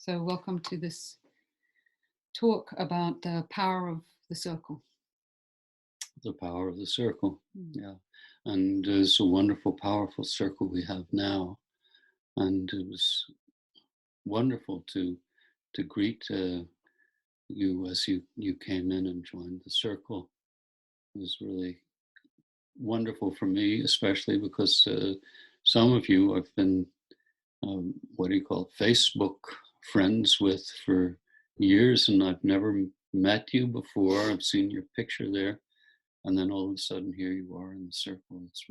So welcome to this talk about the power of the circle. The power of the circle, Mm. yeah. And it's a wonderful, powerful circle we have now. And it was wonderful to greet you as you came in and joined the circle. It was really wonderful for me, especially because some of you I've been, what do you call it, Facebook friends with for years, and I've never met you before. I've seen your picture there, and then all of a sudden here you are in the circle. It's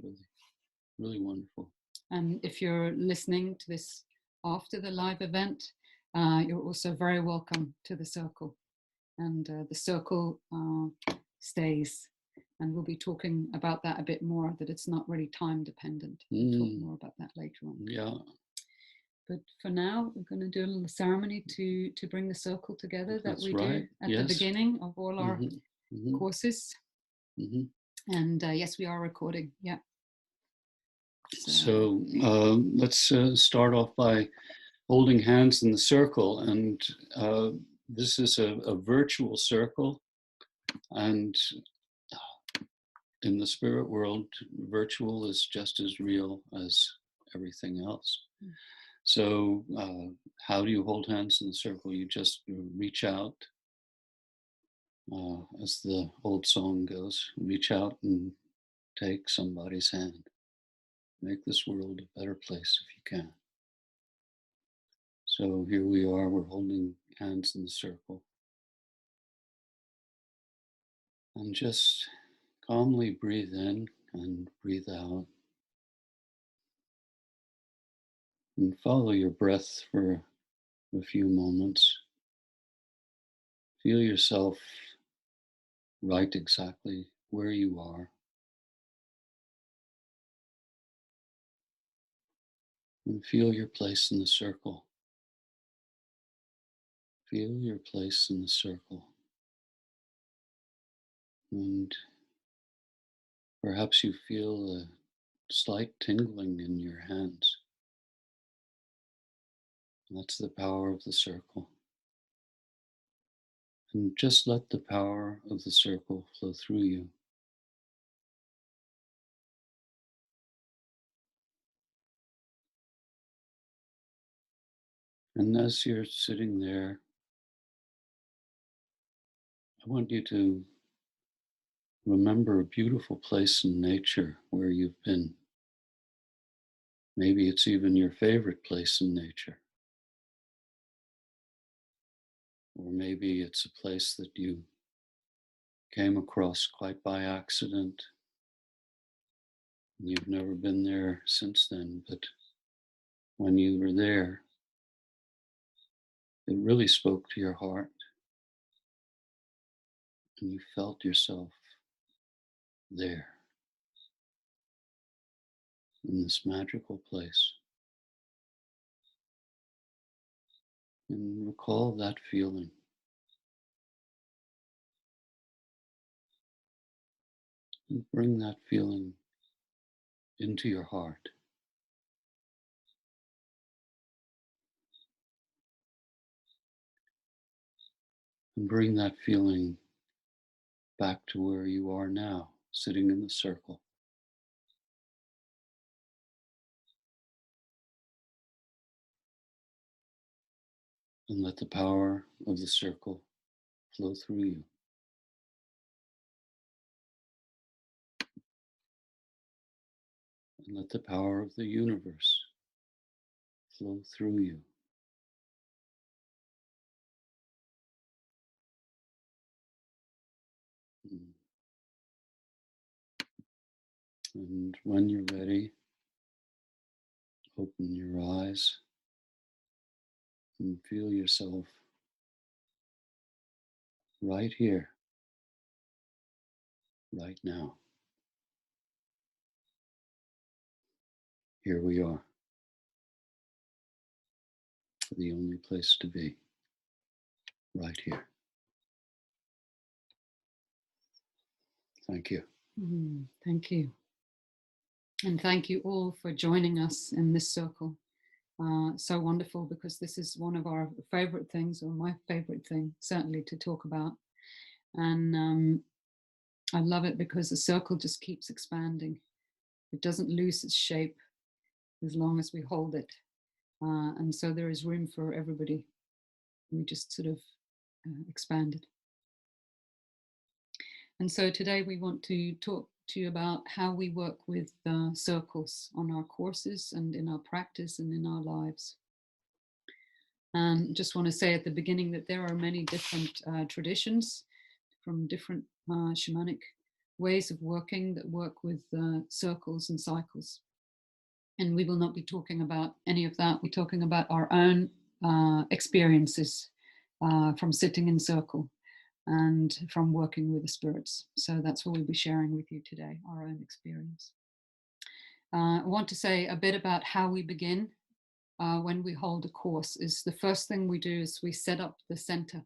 really wonderful. And if you're listening to this after the live event, you're also very welcome to the circle. And the circle stays. And we'll be talking about that a bit more, that it's not really time dependent. We'll talk more about that later on. Yeah. But for now, we're going to do a little ceremony to bring the circle together that That's we right. do at Yes. the beginning of all our courses. And yes, we are recording. Yeah. So let's start off by holding hands in the circle. And this is a virtual circle. And in the spirit world, virtual is just as real as everything else. So how do you hold hands in the circle? You just reach out, as the old song goes, reach out and take somebody's hand. Make this world a better place if you can. So here we are, we're holding hands in the circle. And just calmly breathe in and breathe out. And follow your breath for a few moments. Feel yourself right exactly where you are. And feel your place in the circle. Feel your place in the circle. And perhaps you feel a slight tingling in your hands. That's the power of the circle. And just let the power of the circle flow through you. And as you're sitting there, I want you to remember a beautiful place in nature where you've been. Maybe it's even your favorite place in nature. Or maybe it's a place that you came across quite by accident. You've never been there since then, but when you were there, it really spoke to your heart. And you felt yourself there in this magical place. And recall that feeling. And bring that feeling into your heart. And bring that feeling back to where you are now, sitting in the circle. And let the power of the circle flow through you. And let the power of the universe flow through you. And when you're ready, open your eyes and feel yourself right here, right now. Here we are, the only place to be, right here. Thank you. Thank you. And thank you all for joining us in this circle. so wonderful, because this is one of our favorite things, or my favorite thing, certainly, to talk about. And I love it because the circle just keeps expanding. It doesn't lose its shape as long as we hold it. And so there is room for everybody. We just sort of expand it. And so today we want to talk to you about how we work with circles on our courses and in our practice and in our lives. And just want to say at the beginning that there are many different traditions from different shamanic ways of working that work with circles and cycles. And we will not be talking about any of that. We're talking about our own experiences from sitting in circle and from working with the spirits. So that's what we'll be sharing with you today, our own experience. I want to say a bit about how we begin when we hold a course. Is the first thing we do is we set up the center,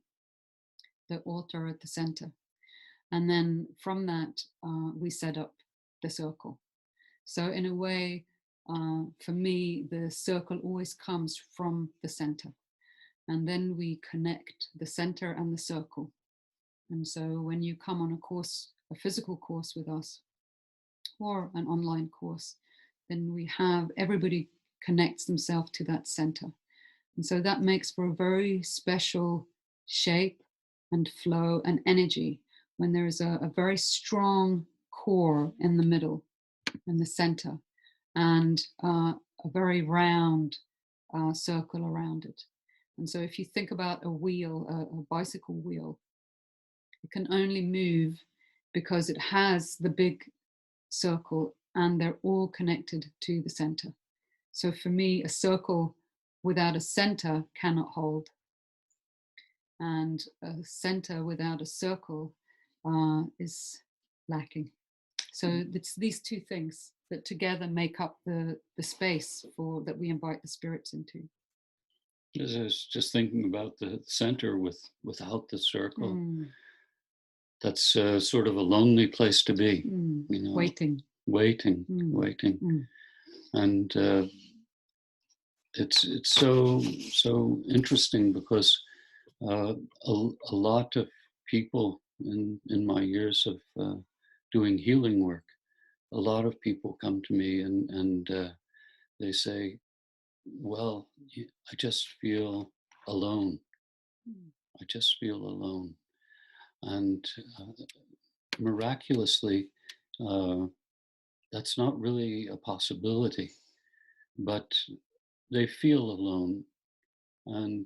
the altar at the center. And then from that, we set up the circle. So in a way, for me, the circle always comes from the center. And then we connect the center and the circle. And so when you come on a course, a physical course with us, or an online course, then we have everybody connects themselves to that center. And so that makes for a very special shape and flow and energy when there is a very strong core in the middle, in the center, and a very round circle around it. And so if you think about a wheel, a bicycle wheel, it can only move because it has the big circle and they're all connected to the center. So for me, a circle without a center cannot hold. And a center without a circle is lacking. So it's these two things that together make up the space for that we invite the spirits into. I was just thinking about the center without the circle. That's sort of a lonely place to be. You know, waiting, waiting. And it's so interesting because a lot of people in my years of doing healing work, a lot of people come to me and they say, well, I just feel alone. I just feel alone. And miraculously, that's not really a possibility, but they feel alone. And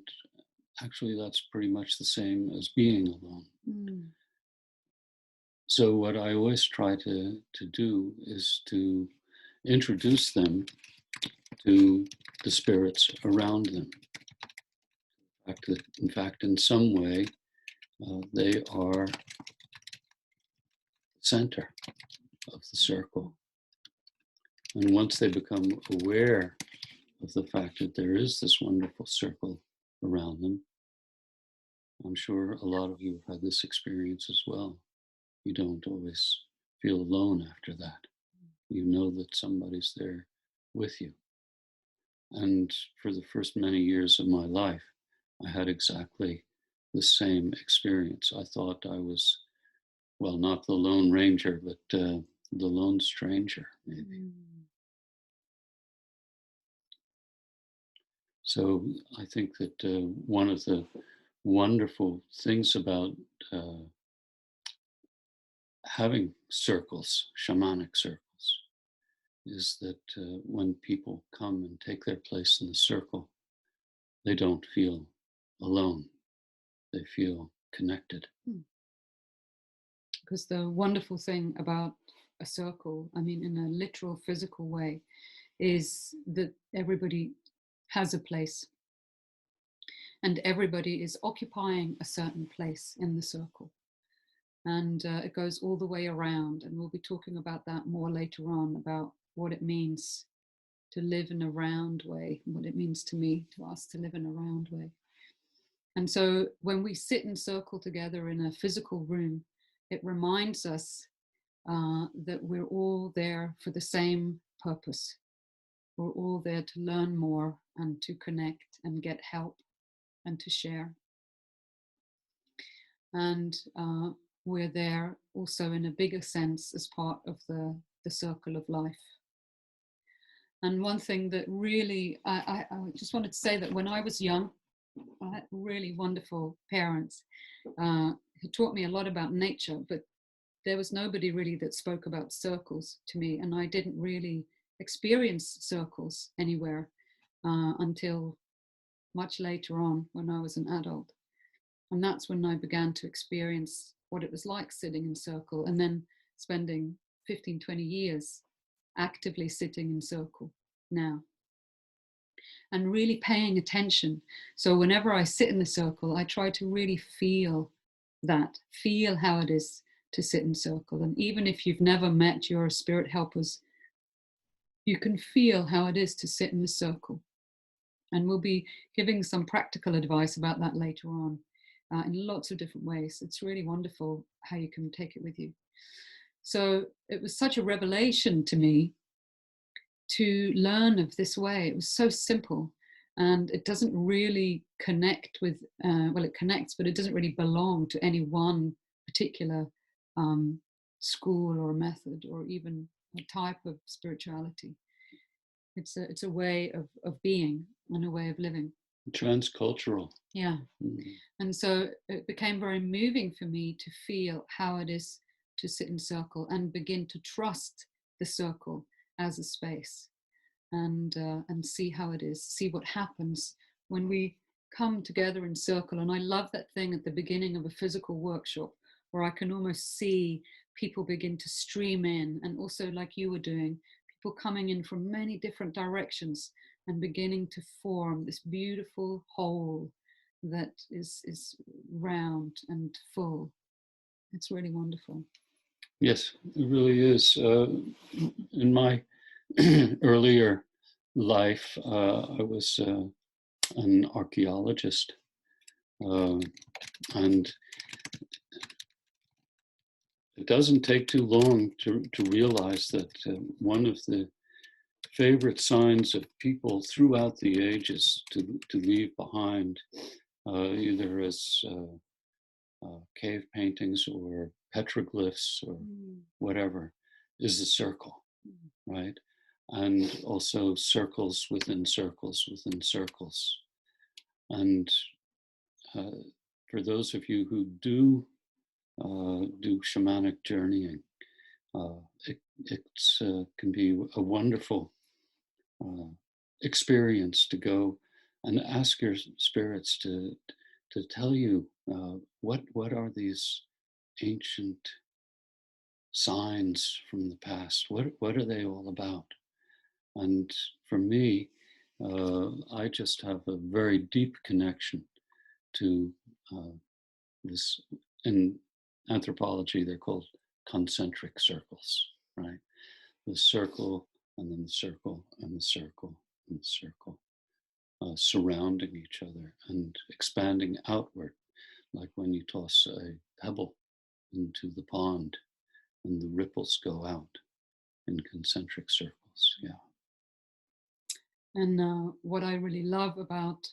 actually, that's pretty much the same as being alone. So what I always try to do is to introduce them to the spirits around them. In fact, in some way, they are the center of the circle. And once they become aware of the fact that there is this wonderful circle around them, I'm sure a lot of you have had this experience as well. You don't always feel alone after that. You know that somebody's there with you. And for the first many years of my life, I had exactly the same experience. I thought I was, well, not the Lone Ranger, but the Lone Stranger, maybe. So I think that one of the wonderful things about having circles, shamanic circles, is that when people come and take their place in the circle, they don't feel alone. They feel connected. Because the wonderful thing about a circle, I mean, in a literal physical way, is that everybody has a place. And everybody is occupying a certain place in the circle. And it goes all the way around. And we'll be talking about that more later on, about what it means to live in a round way, what it means to me, to us, to live in a round way. And so when we sit in circle together in a physical room, it reminds us that we're all there for the same purpose. We're all there to learn more and to connect and get help and to share. And we're there also in a bigger sense as part of the circle of life. And one thing that really, I just wanted to say that when I was young, I had really wonderful parents who taught me a lot about nature, but there was nobody really that spoke about circles to me. And I didn't really experience circles anywhere until much later on when I was an adult. And that's when I began to experience what it was like sitting in circle, and then spending 15, 20 years actively sitting in circle now. And really paying attention. So whenever I sit in the circle, I try to really feel that, feel how it is to sit in circle. And even if you've never met your spirit helpers, you can feel how it is to sit in the circle. And we'll be giving some practical advice about that later on in lots of different ways. It's really wonderful how you can take it with you. So it was such a revelation to me to learn of this way. It was so simple, and it doesn't really connect with, well, it connects, but it doesn't really belong to any one particular school or method or even a type of spirituality. It's a way of being and a way of living. Transcultural. Yeah. And so it became very moving for me to feel how it is to sit in circle and begin to trust the circle as a space, and see how it is, see what happens when we come together in circle. And I love that thing at the beginning of a physical workshop where I can almost see people begin to stream in, and also like you were doing, people coming in from many different directions and beginning to form this beautiful whole that is round and full. It's really wonderful. Yes, it really is. In my earlier life, I was an archaeologist, and it doesn't take too long to realize that one of the favorite signs of people throughout the ages to leave behind, either as cave paintings or petroglyphs or whatever, is the circle, right? And also circles within circles within circles. And for those of you who do shamanic journeying, it can be a wonderful experience to go and ask your spirits to tell you what are these ancient signs from the past. What are they all about? And for me, I just have a very deep connection to this. In anthropology, they're called concentric circles, right? The circle, and then the circle, and the circle, and the circle, surrounding each other and expanding outward, like when you toss a pebble into the pond and the ripples go out in concentric circles. Yeah. And what I really love about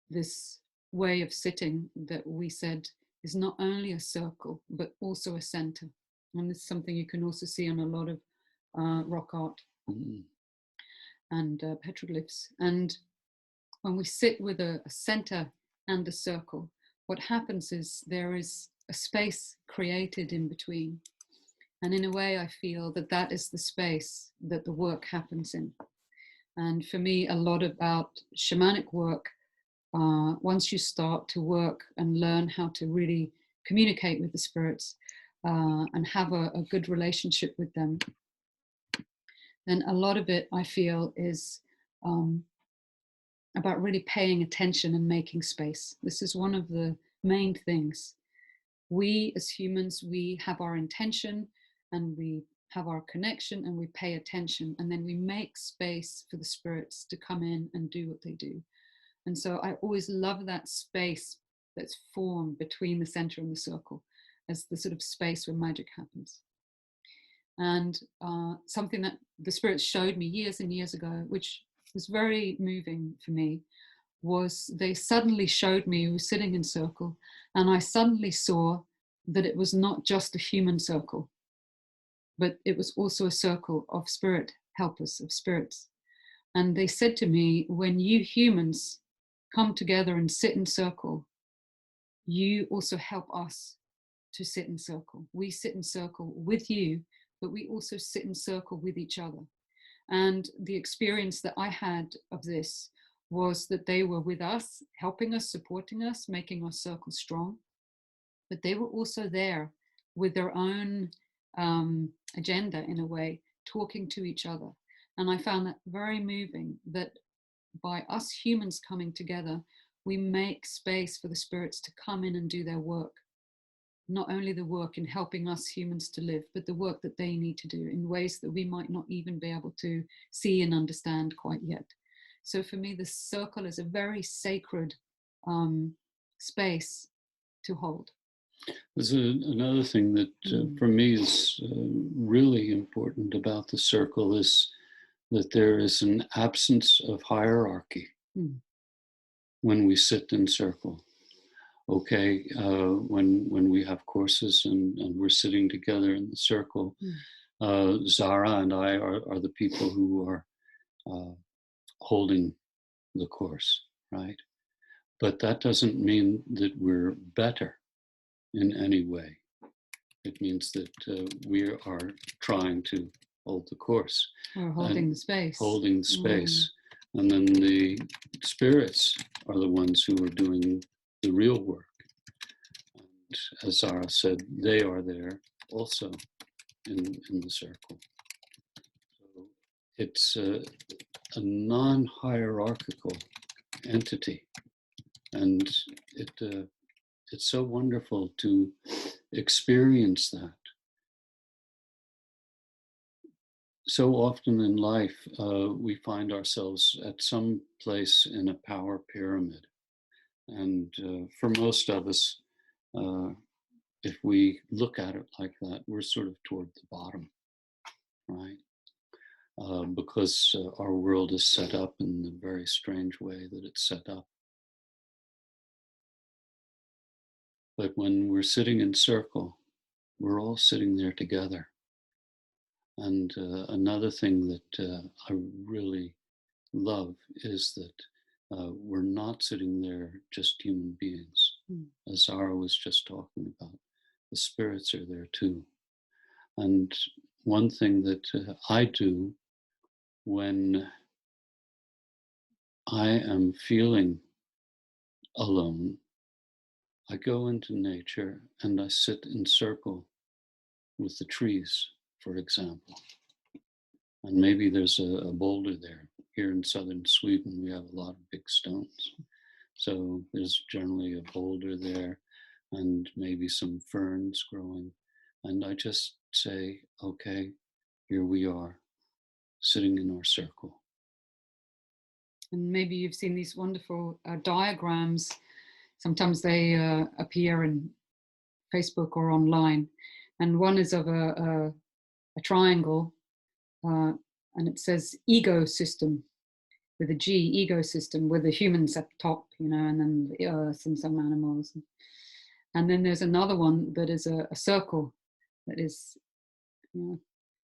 this way of sitting that we said is not only a circle, but also a center. And this is something you can also see on a lot of rock art and petroglyphs. And when we sit with a center and a circle, what happens is there is a space created in between. And in a way, I feel that that is the space that the work happens in. And for me, a lot about shamanic work, once you start to work and learn how to really communicate with the spirits and have a good relationship with them, then a lot of it, I feel, is about really paying attention and making space. This is one of the main things. We as humans, we have our intention and we have our connection and we pay attention, and then we make space for the spirits to come in and do what they do. And so I always love that space that's formed between the center and the circle as the sort of space where magic happens. And something that the spirits showed me years and years ago, which was very moving for me, was they suddenly showed me, we were sitting in circle, and I suddenly saw that it was not just a human circle, but it was also a circle of spirit helpers, of spirits. And they said to me, when you humans come together and sit in circle, you also help us to sit in circle. We sit in circle with you, but we also sit in circle with each other. And the experience that I had of this was that they were with us, helping us, supporting us, making our circle strong. But they were also there with their own agenda, in a way, talking to each other. And I found that very moving, that by us humans coming together, we make space for the spirits to come in and do their work. Not only the work in helping us humans to live, but the work that they need to do in ways that we might not even be able to see and understand quite yet. So for me, the circle is a very sacred space to hold. There's another thing that for me is really important about the circle is that there is an absence of hierarchy when we sit in circle. Okay, when we have courses and we're sitting together in the circle, Zara and I are the people who are holding the course, right? But that doesn't mean that we're better in any way. It means that we are trying to hold the course. Or holding the space. Holding the space. And then the spirits are the ones who are doing the real work. And as Zara said, they are there also in the circle. So it's a non-hierarchical entity. And it's so wonderful to experience that. So often in life, we find ourselves at some place in a power pyramid. And for most of us, if we look at it like that, we're sort of toward the bottom, right? Because our world is set up in the very strange way that it's set up. But when we're sitting in circle, we're all sitting there together. And another thing that I really love is that we're not sitting there just human beings. As Zara was just talking about, the spirits are there too. And one thing that I do when I am feeling alone, I go into nature and I sit in circle with the trees, for example. And maybe there's a boulder there. Here in southern Sweden, we have a lot of big stones. So there's generally a boulder there and maybe some ferns growing. And I just say, okay, here we are, sitting in our circle. And maybe you've seen these wonderful diagrams. Sometimes they appear in Facebook or online. And one is of a triangle, and it says ecosystem with a G, ecosystem, with the humans at the top, you know, and then the earth and some animals. And then there's another one that is a circle that is, you know,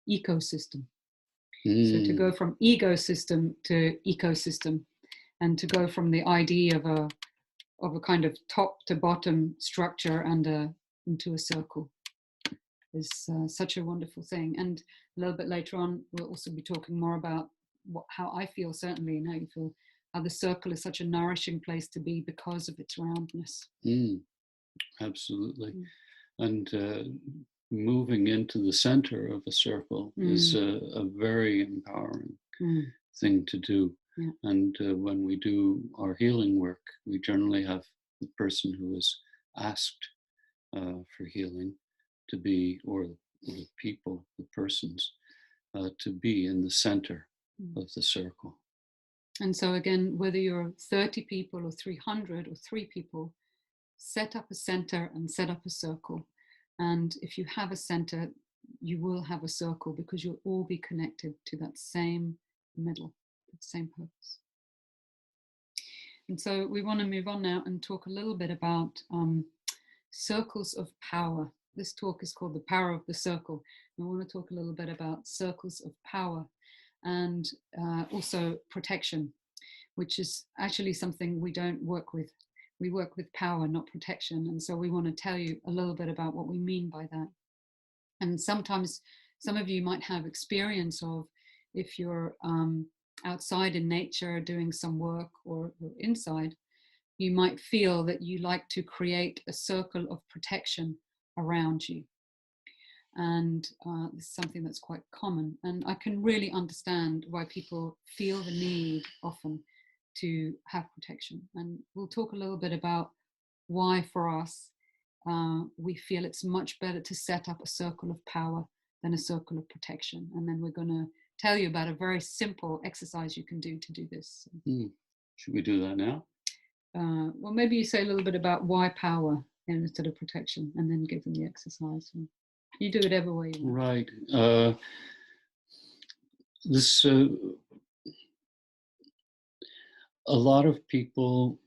ecosystem. So to go from ecosystem to ecosystem, and to go from the idea of a kind of top to bottom structure and into a circle is such a wonderful thing. And a little bit later on, we'll also be talking more about how I feel, certainly, and how you feel, how the circle is such a nourishing place to be because of its roundness. Absolutely. And moving into the center of a circle is a very empowering thing to do. Yeah. And when we do our healing work, we generally have the person who is asked for healing to be, or the people, the persons, to be in the center of the circle. And so again, whether you're 30 people or 300 or 3 people, set up a center and set up a circle. And if you have a center, you will have a circle because you'll all be connected to that same middle, that same purpose. And so we want to move on now and talk a little bit about circles of power. This talk is called The Power of the Circle. We want to talk a little bit about circles of power and also protection, which is actually something we don't work with. We work with power, not protection. And so we want to tell you a little bit about what we mean by that. And sometimes some of you might have experience of, if you're outside in nature doing some work, or inside, you might feel that you like to create a circle of protection around you. And this is something that's quite common. And I can really understand why people feel the need often to have protection. And we'll talk a little bit about why for us we feel it's much better to set up a circle of power than a circle of protection. And then we're going to tell you about a very simple exercise you can do to do this. Should we do that now? Well, maybe you say a little bit about why power instead of protection, and then give them the exercise. You do it every way you want. Right. A lot of people,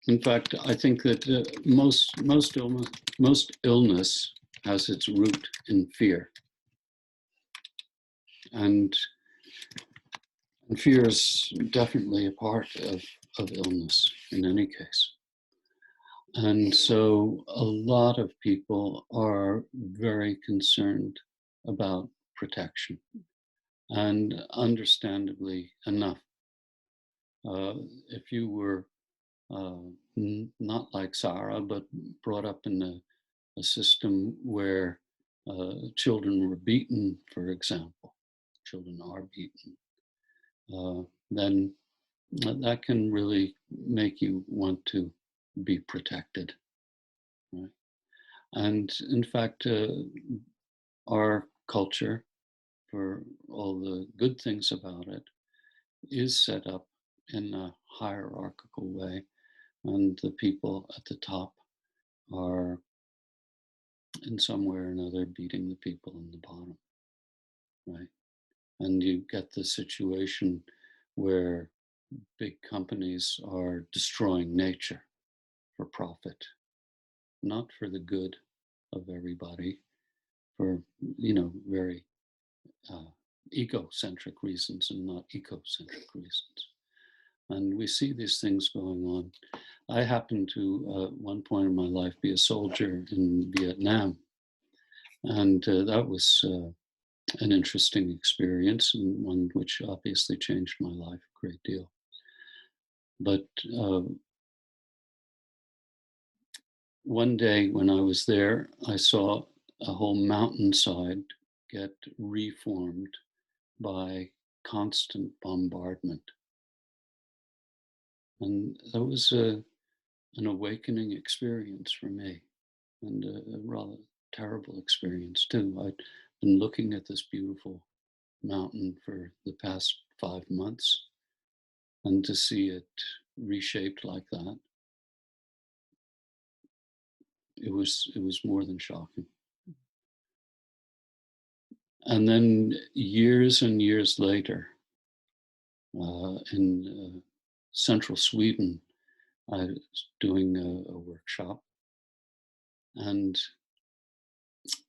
in fact, I think that most illness has its root in fear. And fear is definitely a part of illness in any case. And so a lot of people are very concerned about protection, and understandably enough. If you were not like Zara, but brought up in a system where children were beaten, for example, children are beaten, then that can really make you want to be protected, right? And in fact, our culture, for all the good things about it, is set up in a hierarchical way, and the people at the top are in some way or another beating the people in the bottom, right? And you get the situation where big companies are destroying nature for profit, not for the good of everybody, for, very egocentric reasons and not ecocentric reasons. And we see these things going on. I happened to, at one point in my life, be a soldier in Vietnam. And that was an interesting experience, and one which obviously changed my life a great deal. But one day when I was there, I saw a whole mountainside get reformed by constant bombardment. And that was an awakening experience for me, and a rather terrible experience too. I'd been looking at this beautiful mountain for the past 5 months, and to see it reshaped like that, it was more than shocking. And then years and years later, in central Sweden, I was doing a workshop, and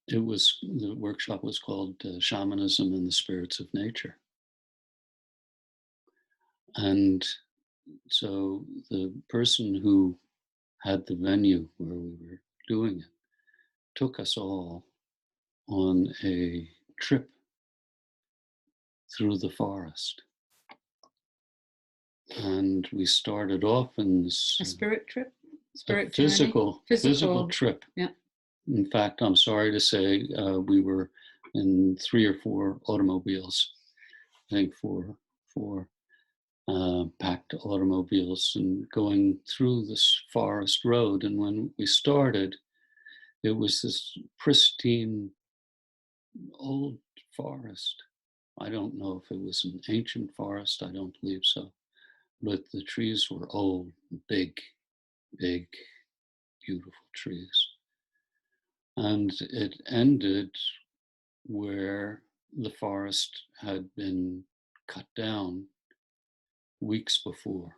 the workshop was called Shamanism and the Spirits of Nature. And so the person who had the venue where we were doing it took us all on a trip through the forest. And we started off in this A spirit trip? Spirit physical trip. Yeah. In fact, I'm sorry to say, we were in 3 or 4 automobiles, I think 4 packed automobiles, and going through this forest road. And when we started, it was this pristine old forest. I don't know if it was an ancient forest, I don't believe so. But the trees were old, big, beautiful trees. And it ended where the forest had been cut down weeks before.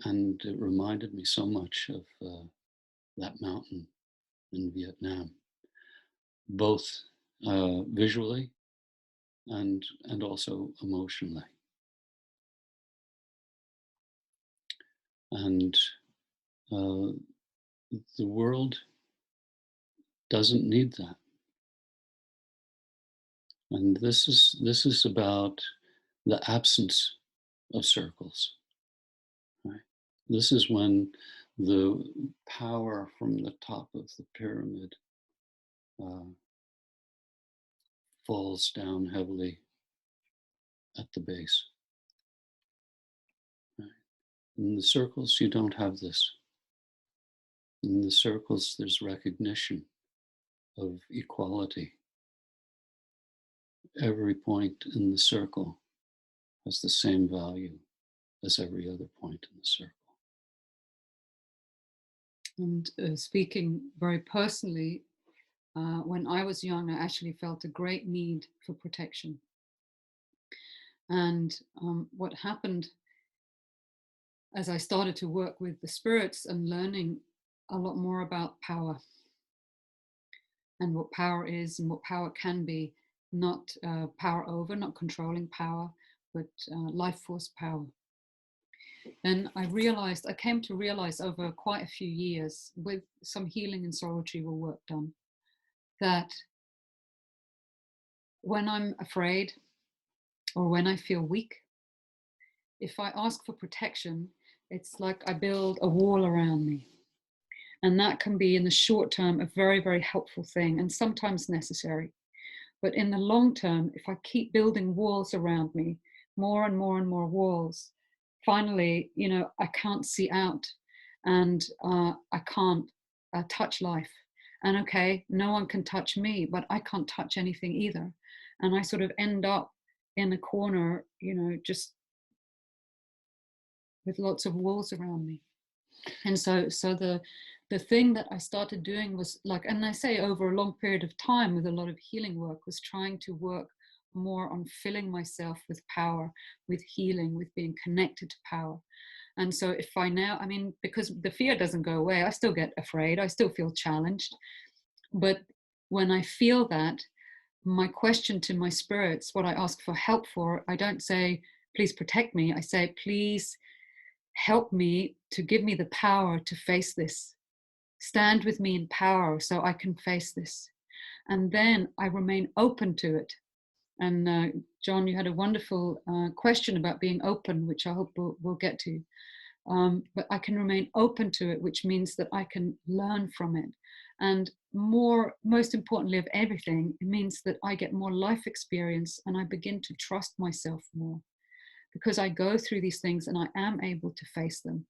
And it reminded me so much of that mountain in Vietnam, both visually and also emotionally. And the world doesn't need that. And this is about the absence of circles, right? This is when the power from the top of the pyramid uh, falls down heavily at the base. Right? In the circles, you don't have this. In the circles, there's recognition of equality. Every point in the circle has the same value as every other point in the circle. And speaking very personally, when I was young, I actually felt a great need for protection. And what happened as I started to work with the spirits and learning a lot more about power and what power is and what power can be, not power over, not controlling power, but life force power. Then I came to realize over quite a few years with some healing and soul retrieval work done, that when I'm afraid or when I feel weak, if I ask for protection, it's like I build a wall around me. And that can be in the short term a very, very helpful thing and sometimes necessary. But in the long term, if I keep building walls around me, more and more and more walls, finally, I can't see out and I can't touch life. And okay, no one can touch me, but I can't touch anything either. And I sort of end up in a corner, just with lots of walls around me. And so the thing that I started doing was like, and I say over a long period of time with a lot of healing work, was trying to work more on filling myself with power, with healing, with being connected to power. And so if I now, because the fear doesn't go away, I still get afraid, I still feel challenged. But when I feel that, my question to my spirits, what I ask for help for, I don't say, please protect me. I say, please help me to give me the power to face this. Stand with me in power so I can face this. And then I remain open to it. And John, you had a wonderful question about being open, which I hope we'll get to. But I can remain open to it, which means that I can learn from it. And most importantly of everything, it means that I get more life experience and I begin to trust myself more. Because I go through these things and I am able to face them,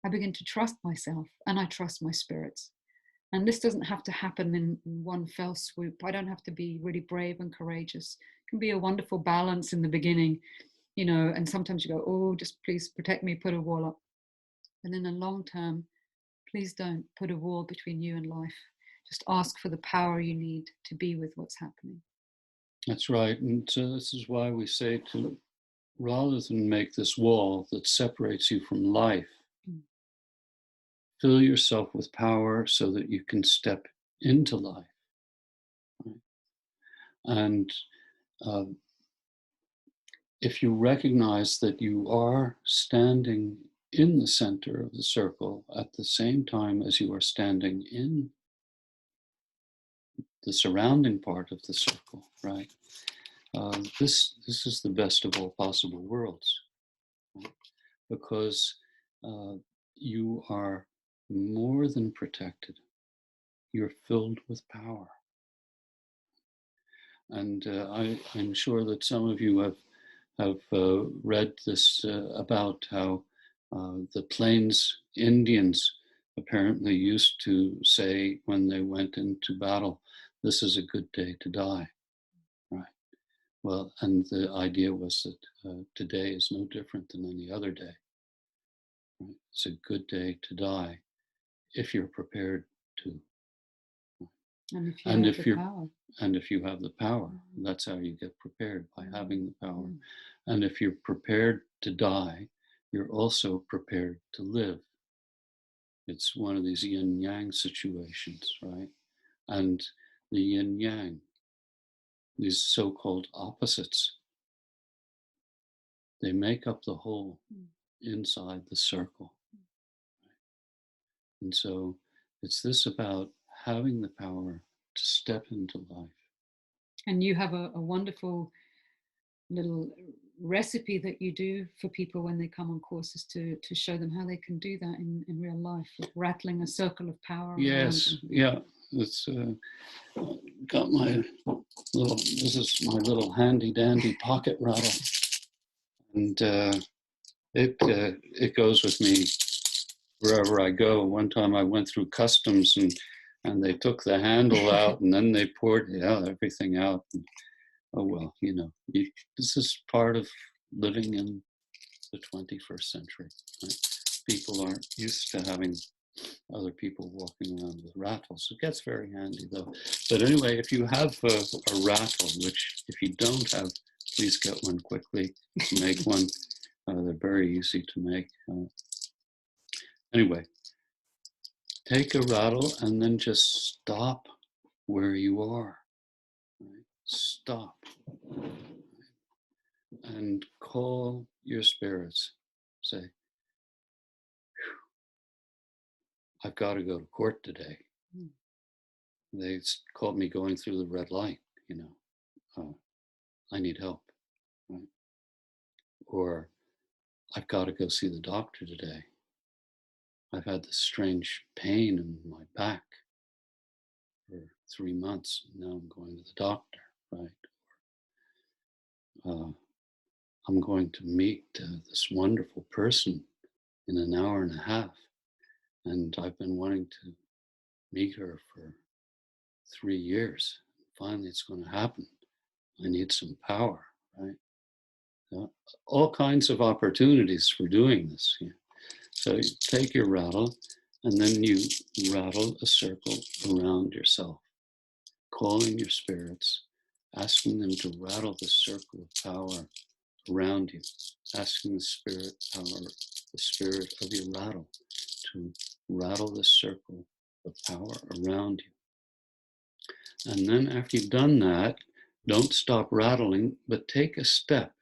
I begin to trust myself and I trust my spirits. And this doesn't have to happen in one fell swoop. I don't have to be really brave and courageous. It can be a wonderful balance in the beginning, and sometimes you go, oh, just please protect me, put a wall up. And in the long term, please don't put a wall between you and life. Just ask for the power you need to be with what's happening. That's right. And so this is why we say to, rather than make this wall that separates you from life, fill yourself with power so that you can step into life. Right? And if you recognize that you are standing in the center of the circle at the same time as you are standing in the surrounding part of the circle, right? This is the best of all possible worlds, right? Because you are more than protected. You're filled with power. And I'm sure that some of you have read this about how the Plains Indians apparently used to say when they went into battle, "This is a good day to die." Right. Well, and the idea was that today is no different than any other day. Right? It's a good day to die if you're prepared to. And if you And have if the you're power. and if you have the power, that's how you get prepared, by having the power. Mm. And if you're prepared to die, you're also prepared to live. It's one of these yin yang situations, right? And the yin yang, these so-called opposites, they make up the whole inside the circle. And so it's this about having the power to step into life. And you have a wonderful little recipe that you do for people when they come on courses to show them how they can do that in real life, with rattling a circle of power. Yes, yeah. It's got my little, this is my little handy dandy pocket rattle. And it goes with me wherever I go. One time I went through customs and they took the handle out and then they poured everything out. And, oh, well, this is part of living in the 21st century. Right? People aren't used to having other people walking around with rattles. It gets very handy though. But anyway, if you have a rattle, which if you don't have, please get one quickly. Make one. They're very easy to make. Anyway, take a rattle and then just stop where you are. Right? Stop. And call your spirits. Say, I've got to go to court today. They caught me going through the red light, I need help. Right? Or I've got to go see the doctor today. I've had this strange pain in my back for 3 months. And now I'm going to the doctor, right? I'm going to meet this wonderful person in an hour and a half. And I've been wanting to meet her for 3 years. Finally, it's going to happen. I need some power, right? All kinds of opportunities for doing this. Yeah. So you take your rattle and then you rattle a circle around yourself, calling your spirits, asking them to rattle the circle of power around you, asking the spirit of your rattle to rattle the circle of power around you. And then after you've done that, don't stop rattling, but take a step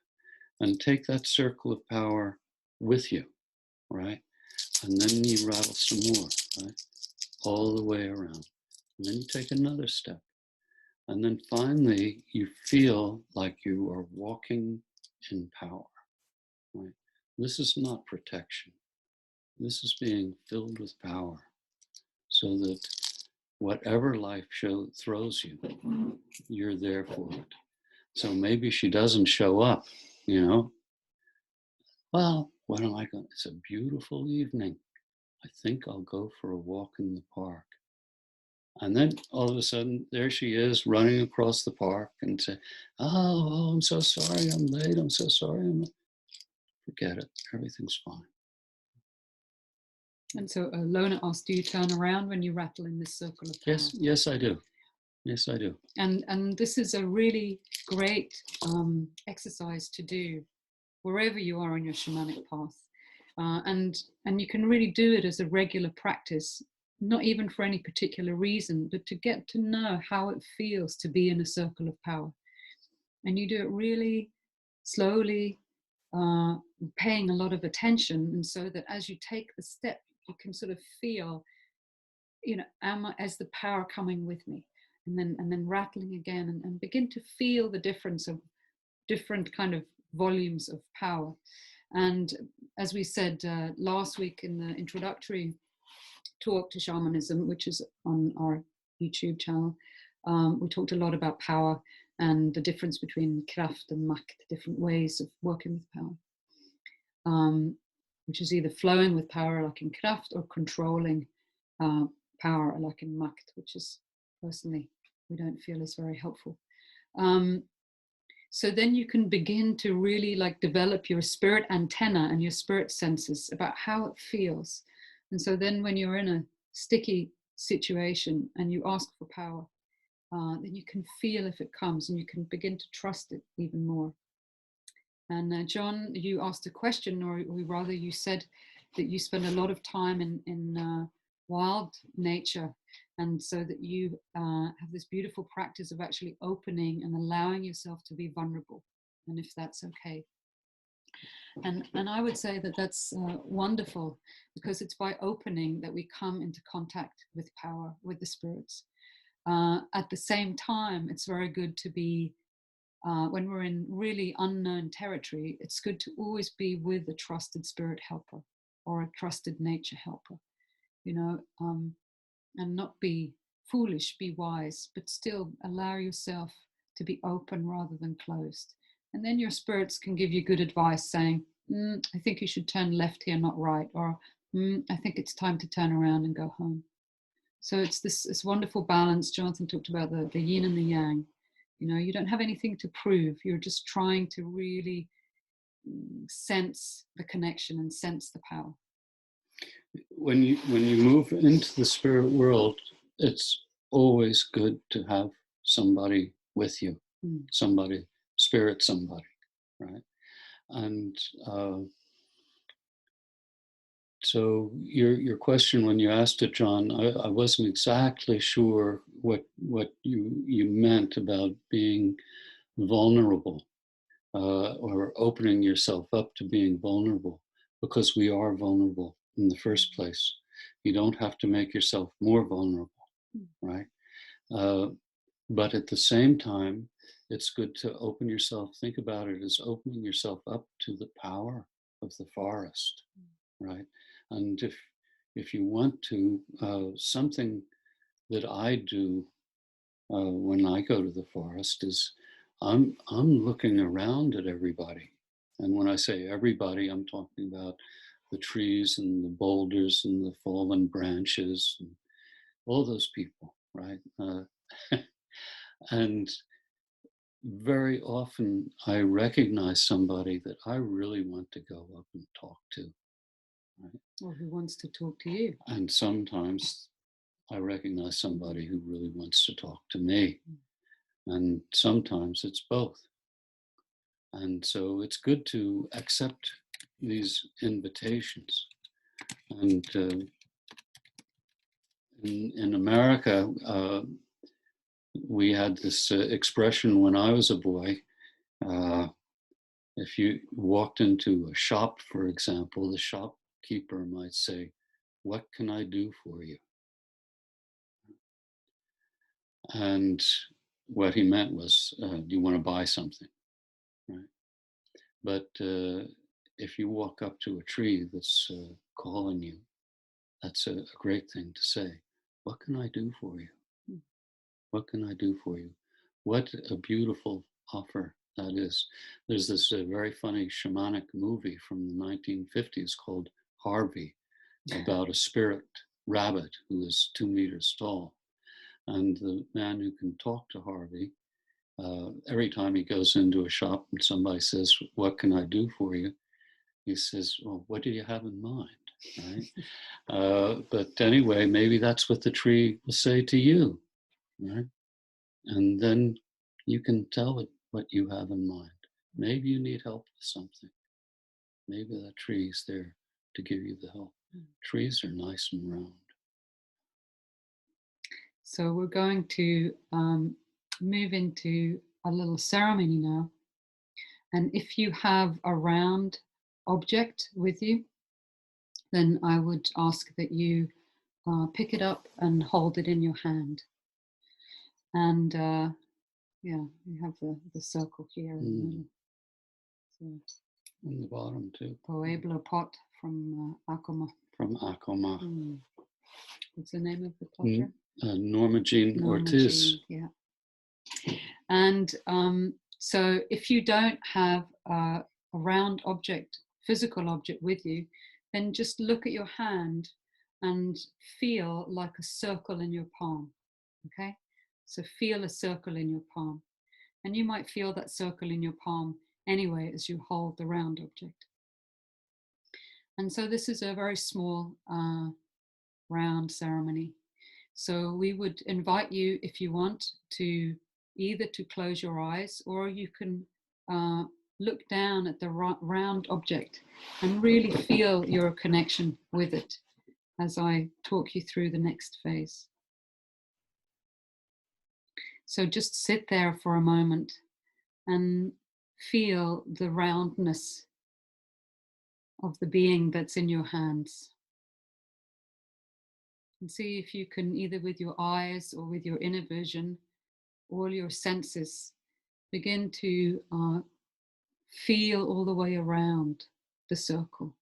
and take that circle of power with you, right? And then you rattle some more, right? All the way around. And then you take another step. And then finally, you feel like you are walking in power, right? This is not protection. This is being filled with power so that whatever life throws you, you're there for it. So maybe she doesn't show up, Well, what am I going? It's a beautiful evening. I think I'll go for a walk in the park. And then all of a sudden, there she is running across the park and say, oh, I'm so sorry I'm late. I'm so sorry I'm late. Forget it. Everything's fine. And so Lona asked, do you turn around when you rattle in this circle of power? Yes, I do. Yes, I do. And this is a really great exercise to do wherever you are on your shamanic path. And you can really do it as a regular practice, not even for any particular reason, but to get to know how it feels to be in a circle of power. And you do it really slowly, paying a lot of attention, and so that as you take the step, you can sort of feel, as the power coming with me, and then rattling again, and begin to feel the difference of different kind of volumes of power. And as we said last week in the introductory talk to shamanism, which is on our YouTube channel, we talked a lot about power and the difference between kraft and makt, different ways of working with power, which is either flowing with power like in kraft or controlling power like in makt, which is personally we don't feel is very helpful. So then you can begin to really develop your spirit antenna and your spirit senses about how it feels. And so then when you're in a sticky situation and you ask for power, then you can feel if it comes, and you can begin to trust it even more. And John, you asked a question, or rather you said that you spend a lot of time in wild nature, and so that you have this beautiful practice of actually opening and allowing yourself to be vulnerable, and if that's okay. And I would say that that's wonderful, because it's by opening that we come into contact with power, with the spirits. At the same time, it's very good to be, when we're in really unknown territory, it's good to always be with a trusted spirit helper or a trusted nature helper, you know, and not be foolish, be wise, but still allow yourself to be open rather than closed. And then your spirits can give you good advice, saying, I think you should turn left here, not right, or I think it's time to turn around and go home. So it's this wonderful balance. Jonathan talked about the yin and the yang. You know, you don't have anything to prove. You're just trying to really sense the connection and sense the power. When you move into the spirit world, it's always good to have somebody with you, somebody, spirit somebody, right? And so your question, when you asked it, John, I wasn't exactly sure what you meant about being vulnerable, or opening yourself up to being vulnerable, because we are vulnerable in the first place. You don't have to make yourself more vulnerable, right? But at the same time, it's good to open yourself, think about it as opening yourself up to the power of the forest, right? And if you want to, something that I do when I go to the forest is I'm looking around at everybody. And when I say everybody, I'm talking about the trees and the boulders and the fallen branches and all those people, right? And very often I recognize somebody that I really want to go up and talk to, right? Or who wants to talk to you. And sometimes I recognize somebody who really wants to talk to me. And sometimes it's both. And so it's good to accept these invitations. And in America, we had this expression when I was a boy. If you walked into a shop, for example, the shopkeeper might say, "What can I do for you?" And what he meant was, do you want to buy something, right? But if you walk up to a tree that's calling you, that's a great thing to say. What can I do for you? What can I do for you? What a beautiful offer that is. There's this very funny shamanic movie from the 1950s called Harvey, about a spirit rabbit who is 2 meters tall. And the man who can talk to Harvey, every time he goes into a shop and somebody says, "What can I do for you?" he says, "Well, what do you have in mind?" Right? But anyway, maybe that's what the tree will say to you, right? And then you can tell it what you have in mind. Maybe you need help with something. Maybe that tree is there to give you the help. Trees are nice and round. So we're going to move into a little ceremony now. And if you have a round object with you, then I would ask that you pick it up and hold it in your hand. And yeah, you have the circle here in the middle. So, on the bottom too. Pueblo pot from Acoma. From Acoma. What's the name of the potter? Norma Jean Ortiz. Yeah. And so if you don't have a round object, physical object with you, then just look at your hand and feel like a circle in your palm, okay? So feel a circle in your palm. And you might feel that circle in your palm anyway as you hold the round object. And so this is a very small round ceremony. So we would invite you, if you want, to either to close your eyes, or you can look down at the round object and really feel your connection with it as I talk you through the next phase. So just sit there for a moment and feel the roundness of the being that's in your hands. And see if you can, either with your eyes or with your inner vision, all your senses, begin to feel all the way around the circle.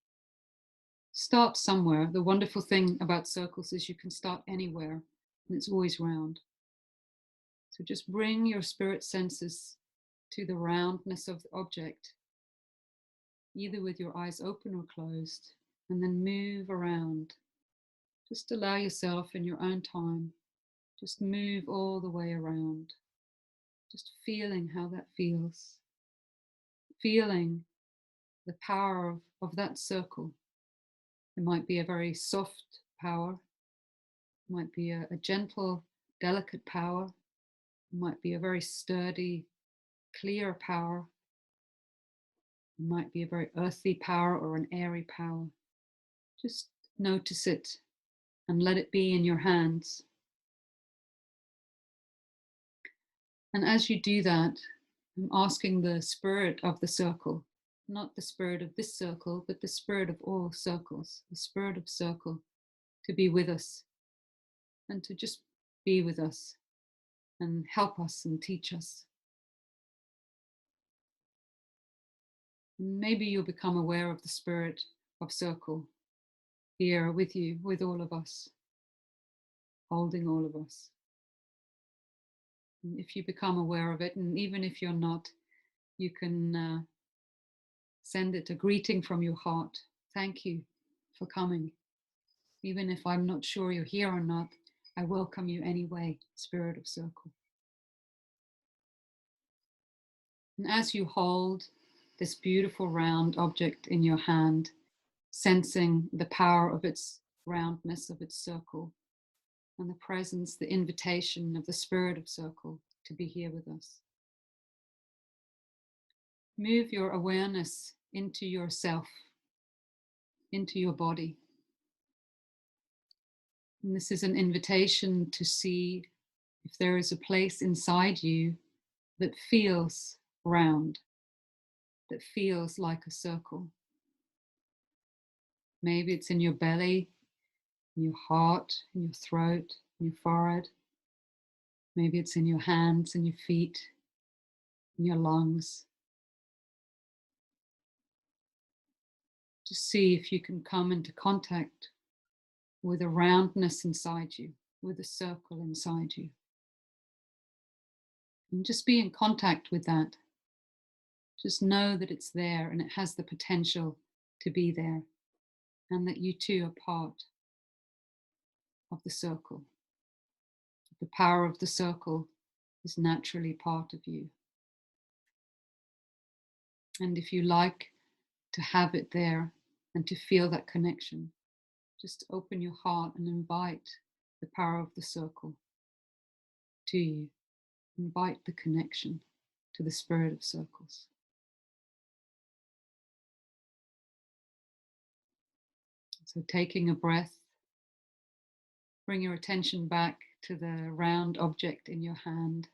Start somewhere. The wonderful thing about circles is you can start anywhere, and it's always round. So just bring your spirit senses to the roundness of the object, either with your eyes open or closed, and then move around. Just allow yourself in your own time, just move all the way around, just feeling how that feels, feeling the power of that circle. It might be a very soft power, it might be a gentle, delicate power, it might be a very sturdy, clear power, it might be a very earthy power or an airy power. Just notice it and let it be in your hands. And as you do that, I'm asking the spirit of the circle, not the spirit of this circle, but the spirit of all circles, the spirit of circle, to be with us and to just be with us and help us and teach us. And maybe you'll become aware of the spirit of circle here with you, with all of us, holding all of us. And if you become aware of it, and even if you're not, you can send it a greeting from your heart. Thank you for coming. Even if I'm not sure you're here or not, I welcome you anyway, Spirit of Circle. And as you hold this beautiful round object in your hand, sensing the power of its roundness, of its circle, and the presence, the invitation of the Spirit of Circle to be here with us. Move your awareness into yourself, into your body. And this is an invitation to see if there is a place inside you that feels round, that feels like a circle. Maybe it's in your belly, in your heart, in your throat, in your forehead. Maybe it's in your hands and your feet, in your lungs. Just see if you can come into contact with a roundness inside you, with a circle inside you. And just be in contact with that. Just know that it's there and it has the potential to be there, and that you too are part of the circle. The power of the circle is naturally part of you. And if you like to have it there and to feel that connection, just open your heart and invite the power of the circle to you. Invite the connection to the Spirit of Circles. So taking a breath, bring your attention back to the round object in your hand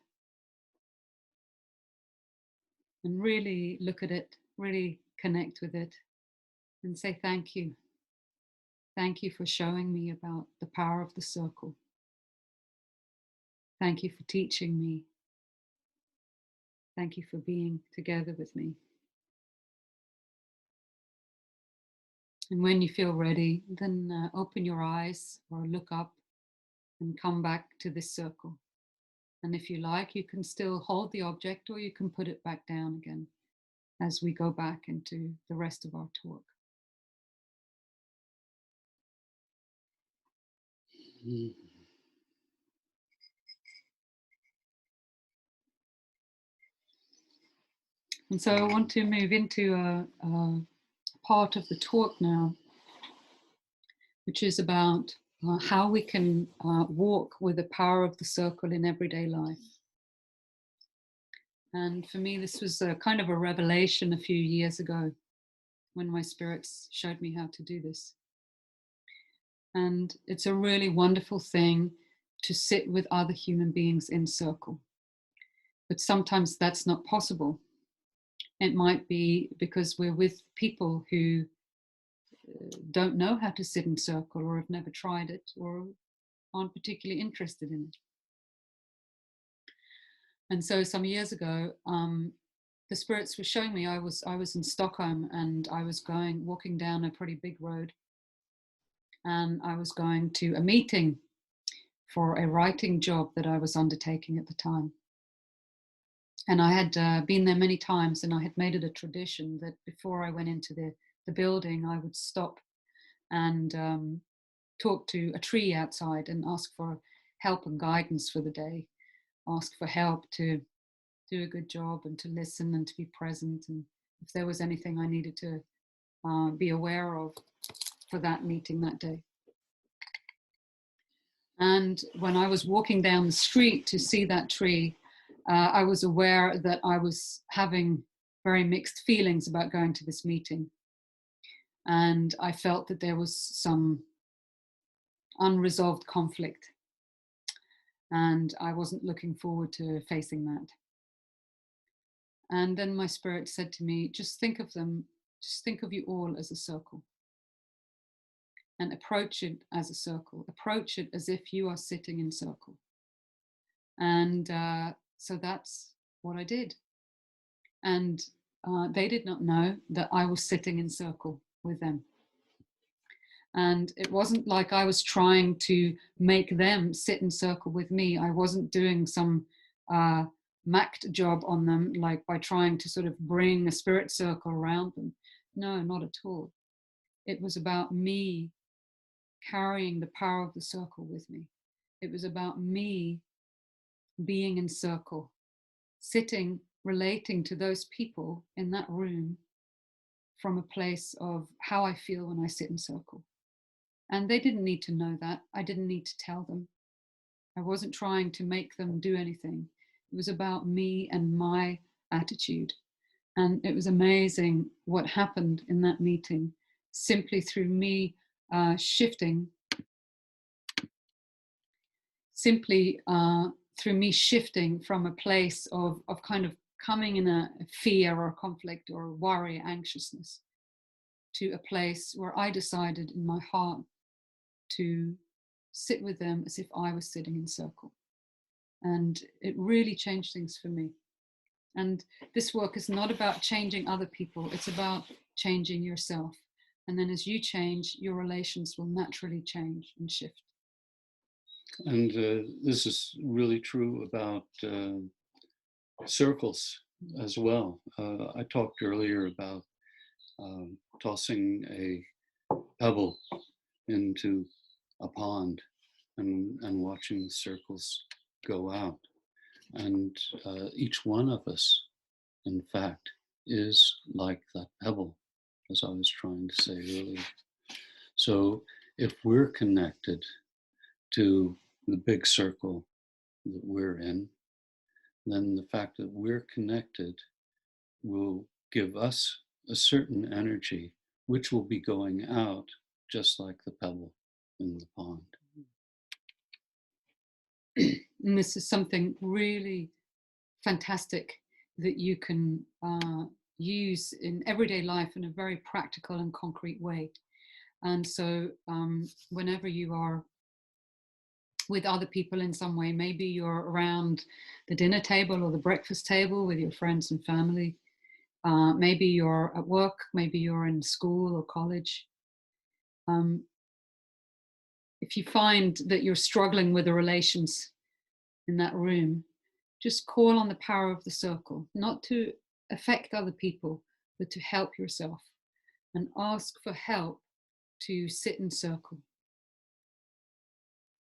and really look at it, really connect with it and say thank you. Thank you for showing me about the power of the circle. Thank you for teaching me. Thank you for being together with me. And when you feel ready, then open your eyes or look up and come back to this circle. And if you like, you can still hold the object or you can put it back down again as we go back into the rest of our talk. And so I want to move into a part of the talk now, which is about how we can walk with the power of the circle in everyday life. And for me, this was a kind of a revelation a few years ago when my spirits showed me how to do this. And it's a really wonderful thing to sit with other human beings in circle. But sometimes that's not possible. It might be because we're with people who don't know how to sit in circle, or have never tried it, or aren't particularly interested in it. And so some years ago, the spirits were showing me, I was in Stockholm, and I was walking down a pretty big road, and I was going to a meeting for a writing job that I was undertaking at the time. And I had been there many times, and I had made it a tradition that before I went into the building, I would stop and talk to a tree outside and ask for help and guidance for the day, ask for help to do a good job and to listen and to be present, and if there was anything I needed to be aware of for that meeting that day. And when I was walking down the street to see that tree, I was aware that I was having very mixed feelings about going to this meeting. And I felt that there was some unresolved conflict. And I wasn't looking forward to facing that. And then my spirit said to me, just think of you all as a circle. And approach it as a circle. Approach it as if you are sitting in circle. And so that's what I did. And they did not know that I was sitting in circle with them. And it wasn't like I was trying to make them sit in circle with me. I wasn't doing some macked job on them, like by trying to sort of bring a spirit circle around them. No, not at all. It was about me carrying the power of the circle with me. It was about me being in circle, sitting, relating to those people in that room from a place of how I feel when I sit in circle. And they didn't need to know that. I didn't need to tell them. I wasn't trying to make them do anything. It was about me and my attitude. And it was amazing what happened in that meeting, simply through me shifting from a place of kind of coming in a fear or conflict or worry, anxiousness, to a place where I decided in my heart to sit with them as if I was sitting in circle. And it really changed things for me. And this work is not about changing other people, it's about changing yourself. And then as you change, your relations will naturally change and shift. And this is really true about circles as well. I talked earlier about tossing a pebble into a pond and watching the circles go out. And each one of us, in fact, is like that pebble, as I was trying to say earlier. So if we're connected to the big circle that we're in, then the fact that we're connected will give us a certain energy, which will be going out just like the pebble in the pond. And this is something really fantastic that you can use in everyday life in a very practical and concrete way. And so whenever you are with other people in some way, maybe you're around the dinner table or the breakfast table with your friends and family, maybe you're at work, maybe you're in school or college. If you find that you're struggling with the relations in that room, just call on the power of the circle, not to affect other people, but to help yourself, and ask for help to sit in circle.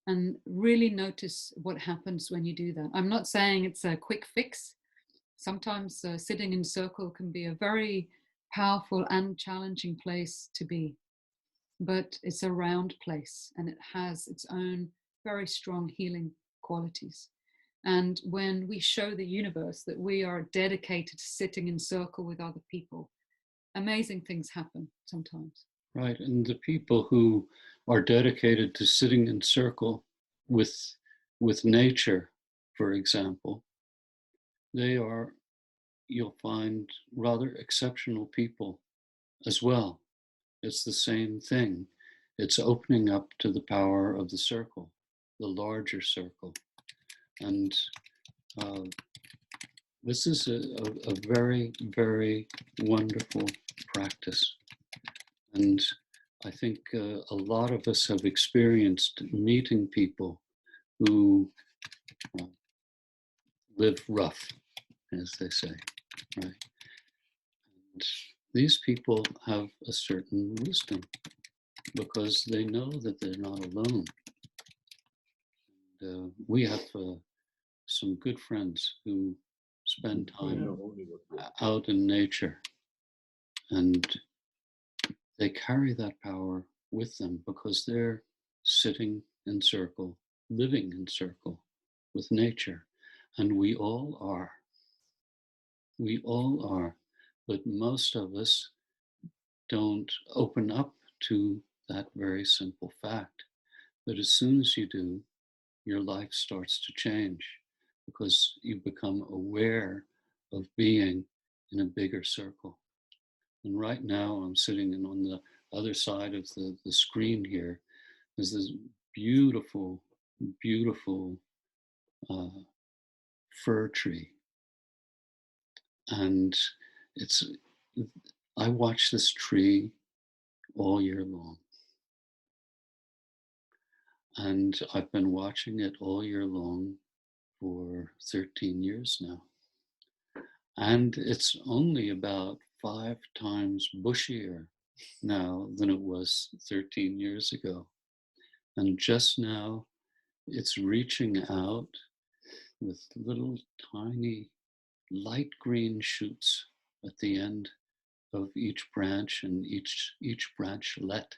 And really notice what happens when you do that. I'm not saying it's a quick fix. Sometimes sitting in circle can be a very powerful and challenging place to be. but it's a round place and it has its own very strong healing qualities. And when we show the universe that we are dedicated to sitting in circle with other people, amazing things happen sometimes. Right, and the people who are dedicated to sitting in circle with nature, for example, they are, you'll find, rather exceptional people as well. It's the same thing. It's opening up to the power of the circle, the larger circle. And this is a very, very wonderful practice. And I think a lot of us have experienced meeting people who live rough, as they say, right? And these people have a certain wisdom because they know that they're not alone. And, we have some good friends who spend time out in nature, and they carry that power with them because they're sitting in circle, living in circle with nature. And we all are. We all are. But most of us don't open up to that very simple fact. But as soon as you do, your life starts to change because you become aware of being in a bigger circle. And right now I'm sitting in on the other side of the screen here. There's this beautiful, beautiful fir tree. And I watch this tree all year long. And I've been watching it all year long for 13 years now. And it's only about 5 times bushier now than it was 13 years ago. And just now it's reaching out with little tiny light green shoots at the end of each branch and each branchlet,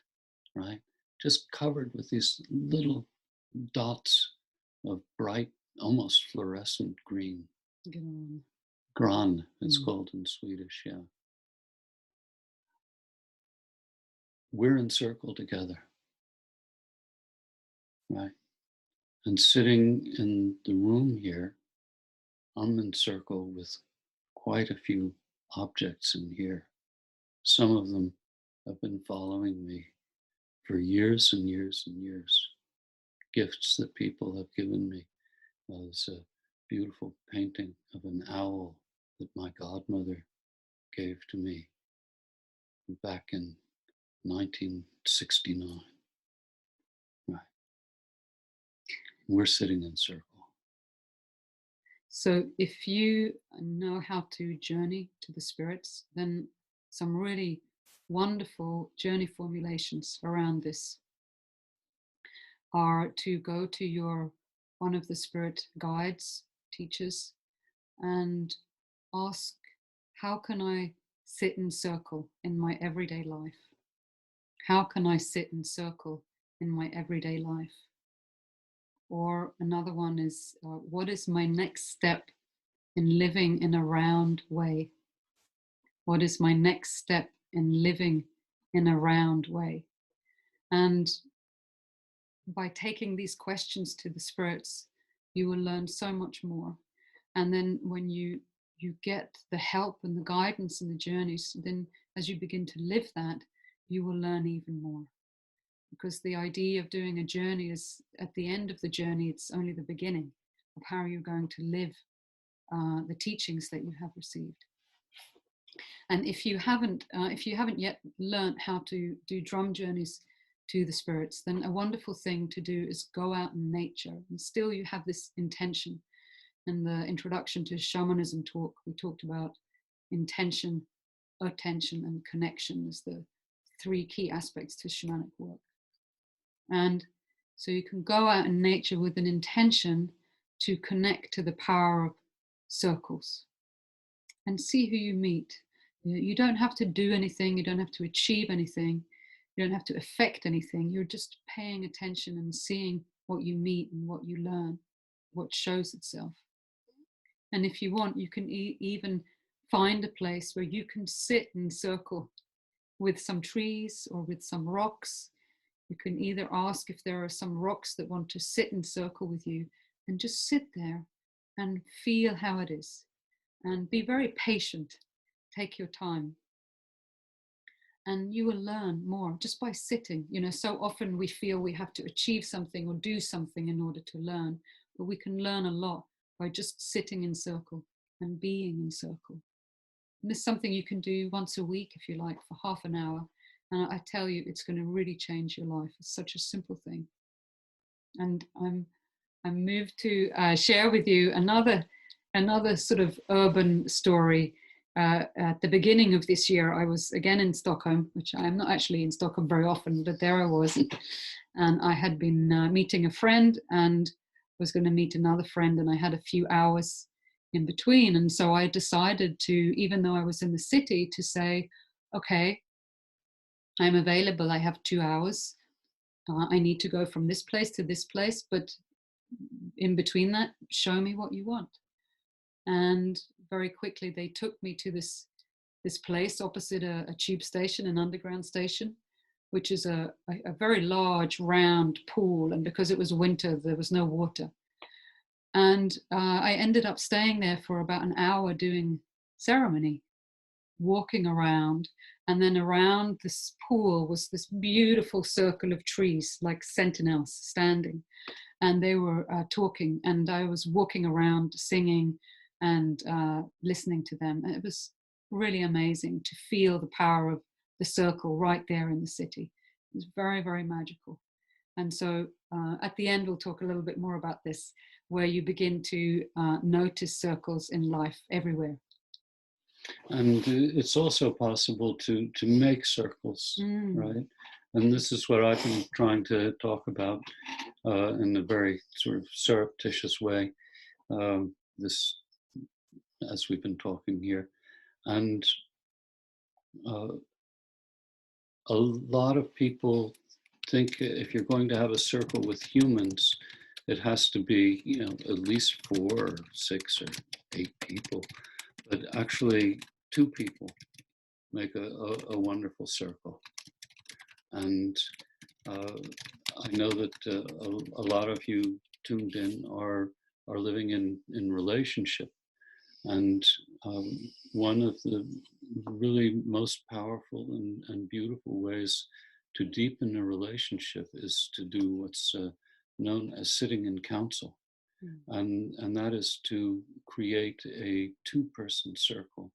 right? Just covered with these little dots of bright, almost fluorescent green. Gran, it's called in Swedish, yeah. We're in circle together, right? And sitting in the room here, I'm in circle with quite a few objects in here. Some of them have been following me for years and years and years. Gifts that people have given me. There's a beautiful painting of an owl that my godmother gave to me back in 1969. Right. We're sitting in circle. So if you know how to journey to the spirits, then some really wonderful journey formulations around this are to go to one of the spirit guides, teachers, and ask, how can I sit in circle in my everyday life? How can I sit in circle in my everyday life? Or another one is, what is my next step in living in a round way? What is my next step in living in a round way? And by taking these questions to the spirits, you will learn so much more. And then when you get the help and the guidance and the journeys, then as you begin to live that, you will learn even more. Because the idea of doing a journey is, at the end of the journey, it's only the beginning of how you're going to live the teachings that you have received. And if you haven't yet learned how to do drum journeys to the spirits, then a wonderful thing to do is go out in nature. And still you have this intention. In the introduction to shamanism talk, we talked about intention, attention, and connection as the 3 key aspects to shamanic work. And so you can go out in nature with an intention to connect to the power of circles and see who you meet. You don't have to do anything, you don't have to achieve anything. You don't have to affect anything. You're just paying attention and seeing what you meet and what you learn, what shows itself. And if you want, you can even find a place where you can sit in circle with some trees or with some rocks. You can either ask if there are some rocks that want to sit in circle with you, and just sit there and feel how it is. And be very patient. Take your time. And you will learn more just by sitting. You know, so often we feel we have to achieve something or do something in order to learn, but we can learn a lot by just sitting in circle and being in circle. And this is something you can do once a week, if you like, for half an hour. And I tell you, it's going to really change your life. It's such a simple thing. And I'm moved to share with you another sort of urban story. At the beginning of this year, I was again in Stockholm, which I am not actually in Stockholm very often, but there I was. And I had been meeting a friend and was going to meet another friend, and I had a few hours in between. And so I decided to, even though I was in the city, to say, okay, I'm available. I have 2 hours. I need to go from this place to this place, but in between that, show me what you want. And very quickly they took me to this place opposite a tube station, an underground station, which is a very large round pool. And because it was winter, there was no water. And I ended up staying there for about an hour doing ceremony, walking around. And then around this pool was this beautiful circle of trees, like sentinels standing. And they were talking, and I was walking around singing and listening to them. And it was really amazing to feel the power of the circle right there in the city. It was very, very magical. And so at the end, we'll talk a little bit more about this, where you begin to notice circles in life everywhere. And it's also possible to make circles, right? And this is what I've been trying to talk about in a very sort of surreptitious way, this, as we've been talking here. And a lot of people think if you're going to have a circle with humans, it has to be, you know, at least 4 or 6 or 8 people. But actually, 2 people make a wonderful circle. And I know that a lot of you tuned in are living in relationship. And one of the really most powerful and beautiful ways to deepen a relationship is to do what's known as sitting in council. And that is to create a 2-person circle,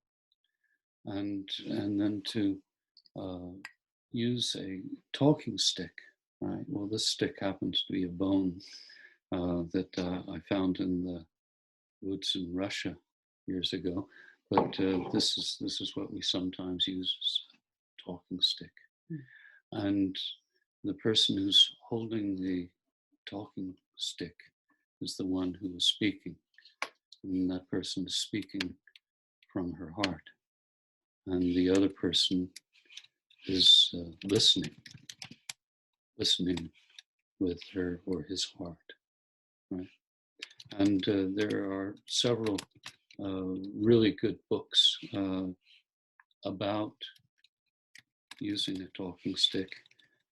and then to use a talking stick, right? Well, this stick happens to be a bone that I found in the woods in Russia years ago, but this is what we sometimes use as a talking stick. And the person who's holding the talking stick is the one who is speaking, and that person is speaking from her heart, and the other person is listening with her or his heart, right? And there are several really good books about using a talking stick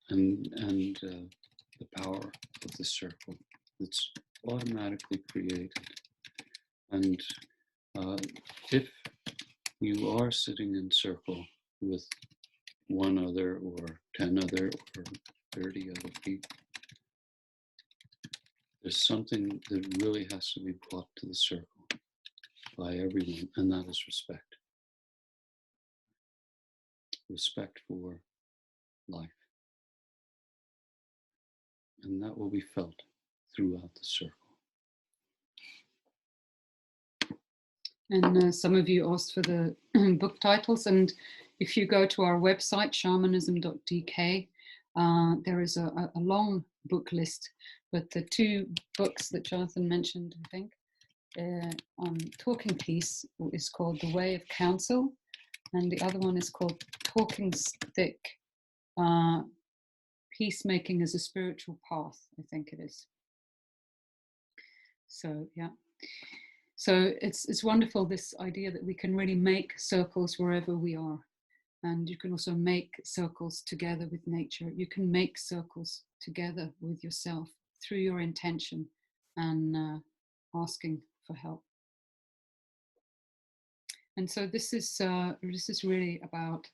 and the power of the circle that's automatically created. And if you are sitting in circle with 1 other or 10 other or 30 other people, there's something that really has to be brought to the circle by everyone, and that is respect. Respect for life. And that will be felt throughout the circle. And some of you asked for the book titles, and if you go to our website, shamanism.dk, there is a long book list, but the 2 books that Jonathan mentioned, I think, on Talking Piece is called The Way of Counsel, and the other one is called Talking Stick, peacemaking as a spiritual path, I think it is. So yeah, so it's wonderful, this idea that we can really make circles wherever we are. And you can also make circles together with nature. You can make circles together with yourself through your intention and asking for help. And so this is really about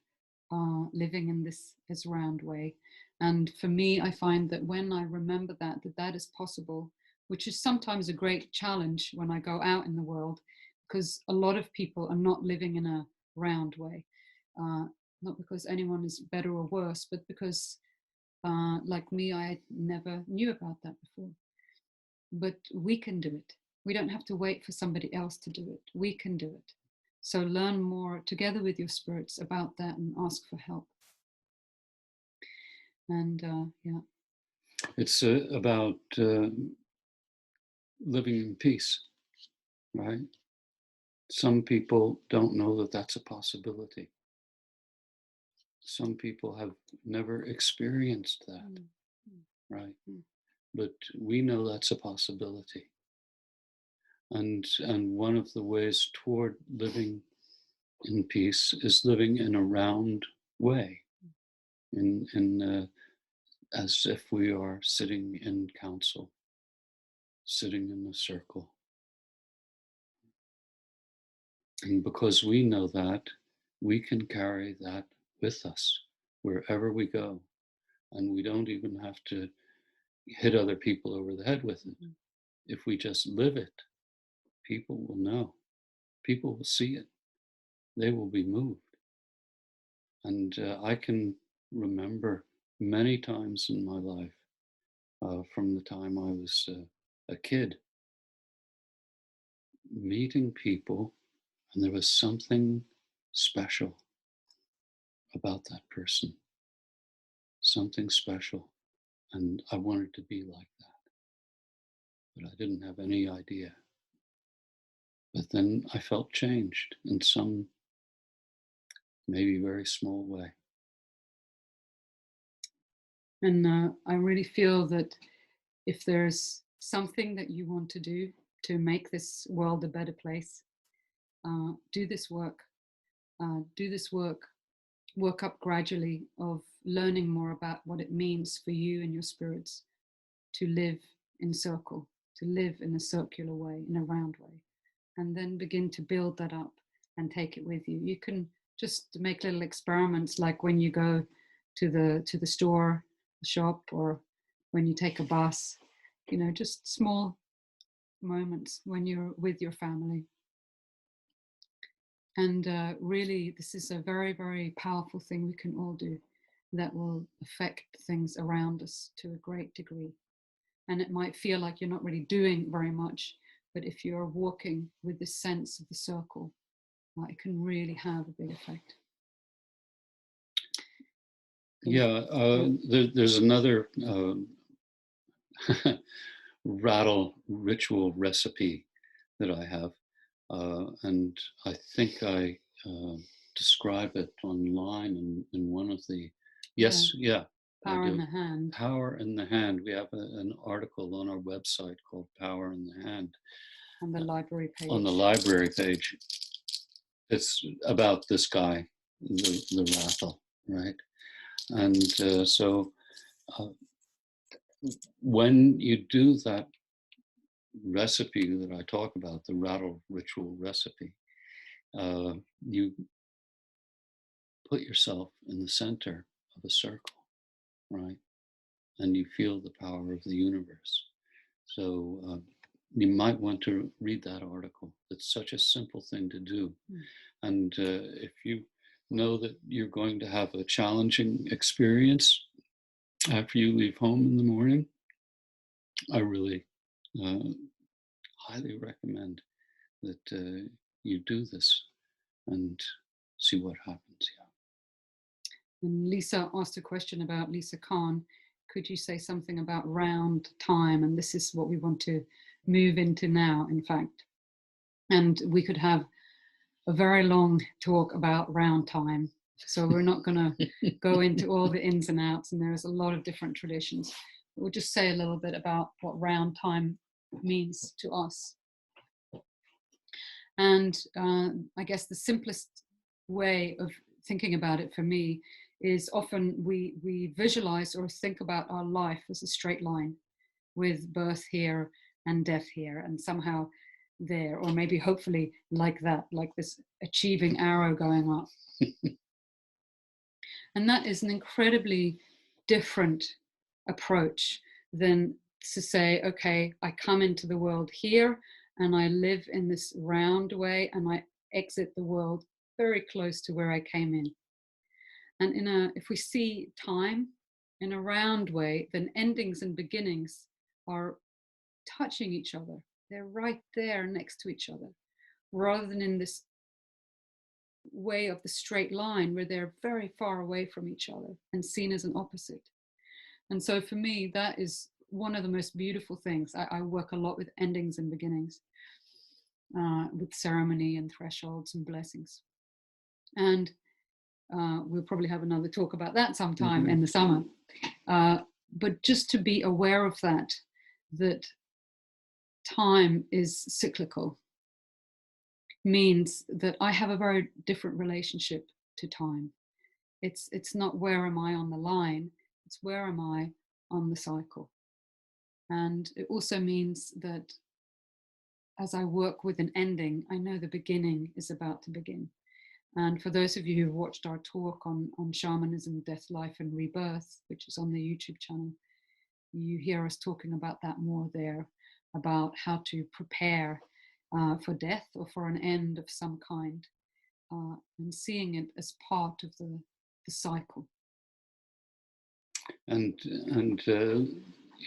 living in this round way. And for me, I find that when I remember that is possible, which is sometimes a great challenge when I go out in the world, because a lot of people are not living in a round way. Not because anyone is better or worse, but because, like me, I never knew about that before. But we can do it. We don't have to wait for somebody else to do it. We can do it. So learn more together with your spirits about that and ask for help. And yeah. It's about living in peace, right? Some people don't know that that's a possibility. Some people have never experienced that, right? But we know that's a possibility. And one of the ways toward living in peace is living in a round way, as if we are sitting in council, sitting in a circle. And because we know that, we can carry that with us wherever we go. And we don't even have to hit other people over the head with it. If we just live it, people will know. People will see it. They will be moved. And I can remember many times in my life, from the time I was a kid, meeting people, and there was something special about that person. Something special. And I wanted to be like that. But I didn't have any idea. But then I felt changed in some maybe very small way. And I really feel that if there's something that you want to do to make this world a better place, do this work. Do this work. Work up gradually of learning more about what it means for you and your spirits to live in circle, to live in a circular way, in a round way, and then begin to build that up and take it with you. You can just make little experiments, like when you go to the store, the shop, or when you take a bus, just small moments when you're with your family. And really, this is a very, very powerful thing we can all do that will affect things around us to a great degree. And it might feel like you're not really doing very much, but if you're walking with this sense of the circle, it can really have a big effect. Yeah, there's another rattle ritual recipe that I have, and I think I describe it online in one of the, Power in the Hand. Power in the Hand. We have an article on our website called Power in the Hand. On the library page. On the library page. It's about this guy, the rattle, right? And so when you do that recipe that I talk about, the rattle ritual recipe, you put yourself in the center of a circle, right? And you feel the power of the universe. So you might want to read that article. It's such a simple thing to do. And if you know that you're going to have a challenging experience after you leave home in the morning, I really highly recommend that you do this and see what happens. Yeah. And Lisa asked a question about Lisa Khan. Could you say something about round time? And this is what we want to move into now, in fact. And we could have a very long talk about round time. So we're not going to go into all the ins and outs, and there's a lot of different traditions. We'll just say a little bit about what round time means to us. And I guess the simplest way of thinking about it for me is often we visualize or think about our life as a straight line with birth here and death here and somehow there, or maybe hopefully like that, like this achieving arrow going up. And that is an incredibly different approach than to say, okay, I come into the world here and I live in this round way and I exit the world very close to where I came in. And if we see time in a round way, then endings and beginnings are touching each other. They're right there next to each other, rather than in this way of the straight line where they're very far away from each other and seen as an opposite. And so for me, that is one of the most beautiful things. I work a lot with endings and beginnings, with ceremony and thresholds and blessings. And we'll probably have another talk about that sometime in the summer. But just to be aware of that time is cyclical, means that I have a very different relationship to time. It's not where am I on the line, it's where am I on the cycle. And it also means that as I work with an ending, I know the beginning is about to begin. And for those of you who've watched our talk on shamanism, death, life, and rebirth, which is on the YouTube channel, you hear us talking about that more there, about how to prepare for death or for an end of some kind, and seeing it as part of the cycle. And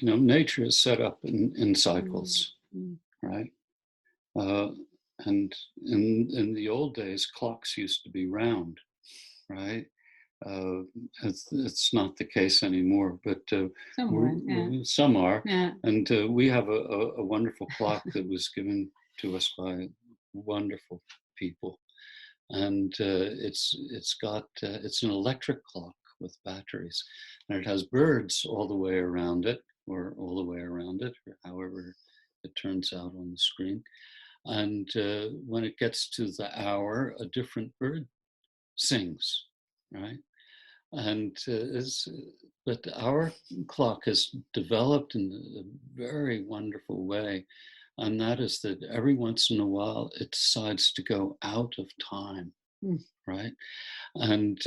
nature is set up in cycles, right? And in the old days, clocks used to be round, right? It's not the case anymore, but some are. Yeah. And we have a wonderful clock that was given to us by wonderful people, and it's an electric clock with batteries, and it has birds all the way around it, or however it turns out on the screen. And when it gets to the hour, a different bird sings, right? And but our clock has developed in a very wonderful way, and that is that every once in a while it decides to go out of time, right? And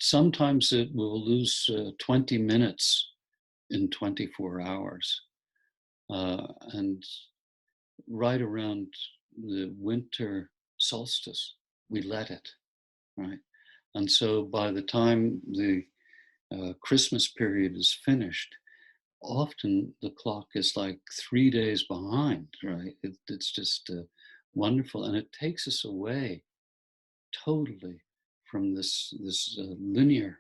sometimes it will lose 20 minutes in 24 hours. And right around the winter solstice, we let it, right? And so by the time the Christmas period is finished, often the clock is like 3 days behind, right? It's just wonderful. And it takes us away totally from this linear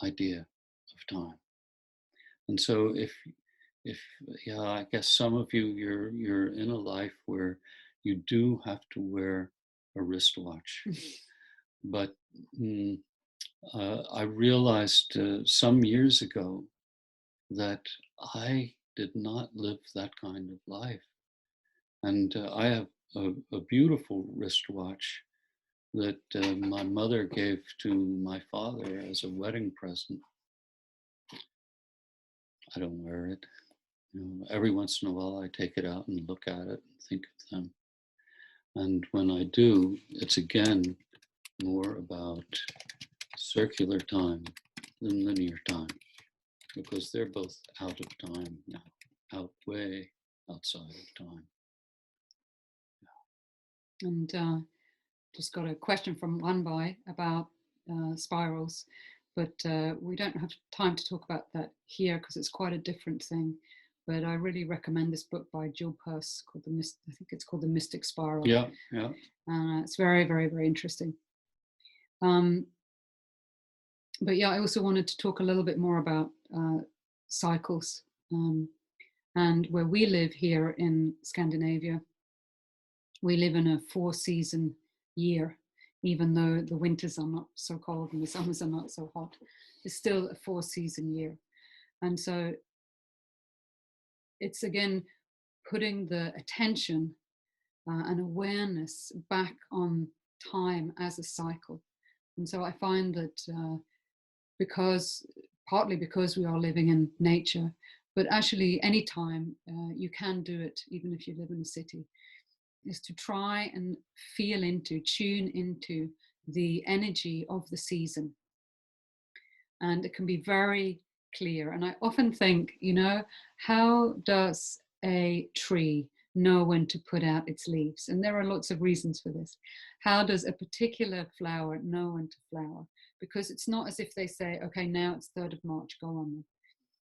idea of time. And so if I guess some of you, you're in a life where you do have to wear a wristwatch. But I realized some years ago that I did not live that kind of life. And I have a beautiful wristwatch that my mother gave to my father as a wedding present. I don't wear it. Every once in a while I take it out and look at it and think of them. And when I do, it's again more about circular time than linear time, because they're both out of time now, way outside of time. Yeah. And just got a question from Wanbai about spirals, but we don't have time to talk about that here because it's quite a different thing. But I really recommend this book by Jill Peirce called I think it's called The Mystic Spiral. Yeah. It's very, very, very interesting. But yeah, I also wanted to talk a little bit more about cycles. And where we live here in Scandinavia, we live in a 4-season year. even though the winters are not so cold and the summers are not so hot. It's still a 4-season year. And so it's again putting the attention and awareness back on time as a cycle. And so I find that partly because we are living in nature, but actually any time you can do it, even if you live in a city, is to try and tune into the energy of the season. And it can be very clear. And I often think, how does a tree know when to put out its leaves? And there are lots of reasons for this. How does a particular flower know when to flower? Because it's not as if they say, okay, now it's 3rd of March, go on.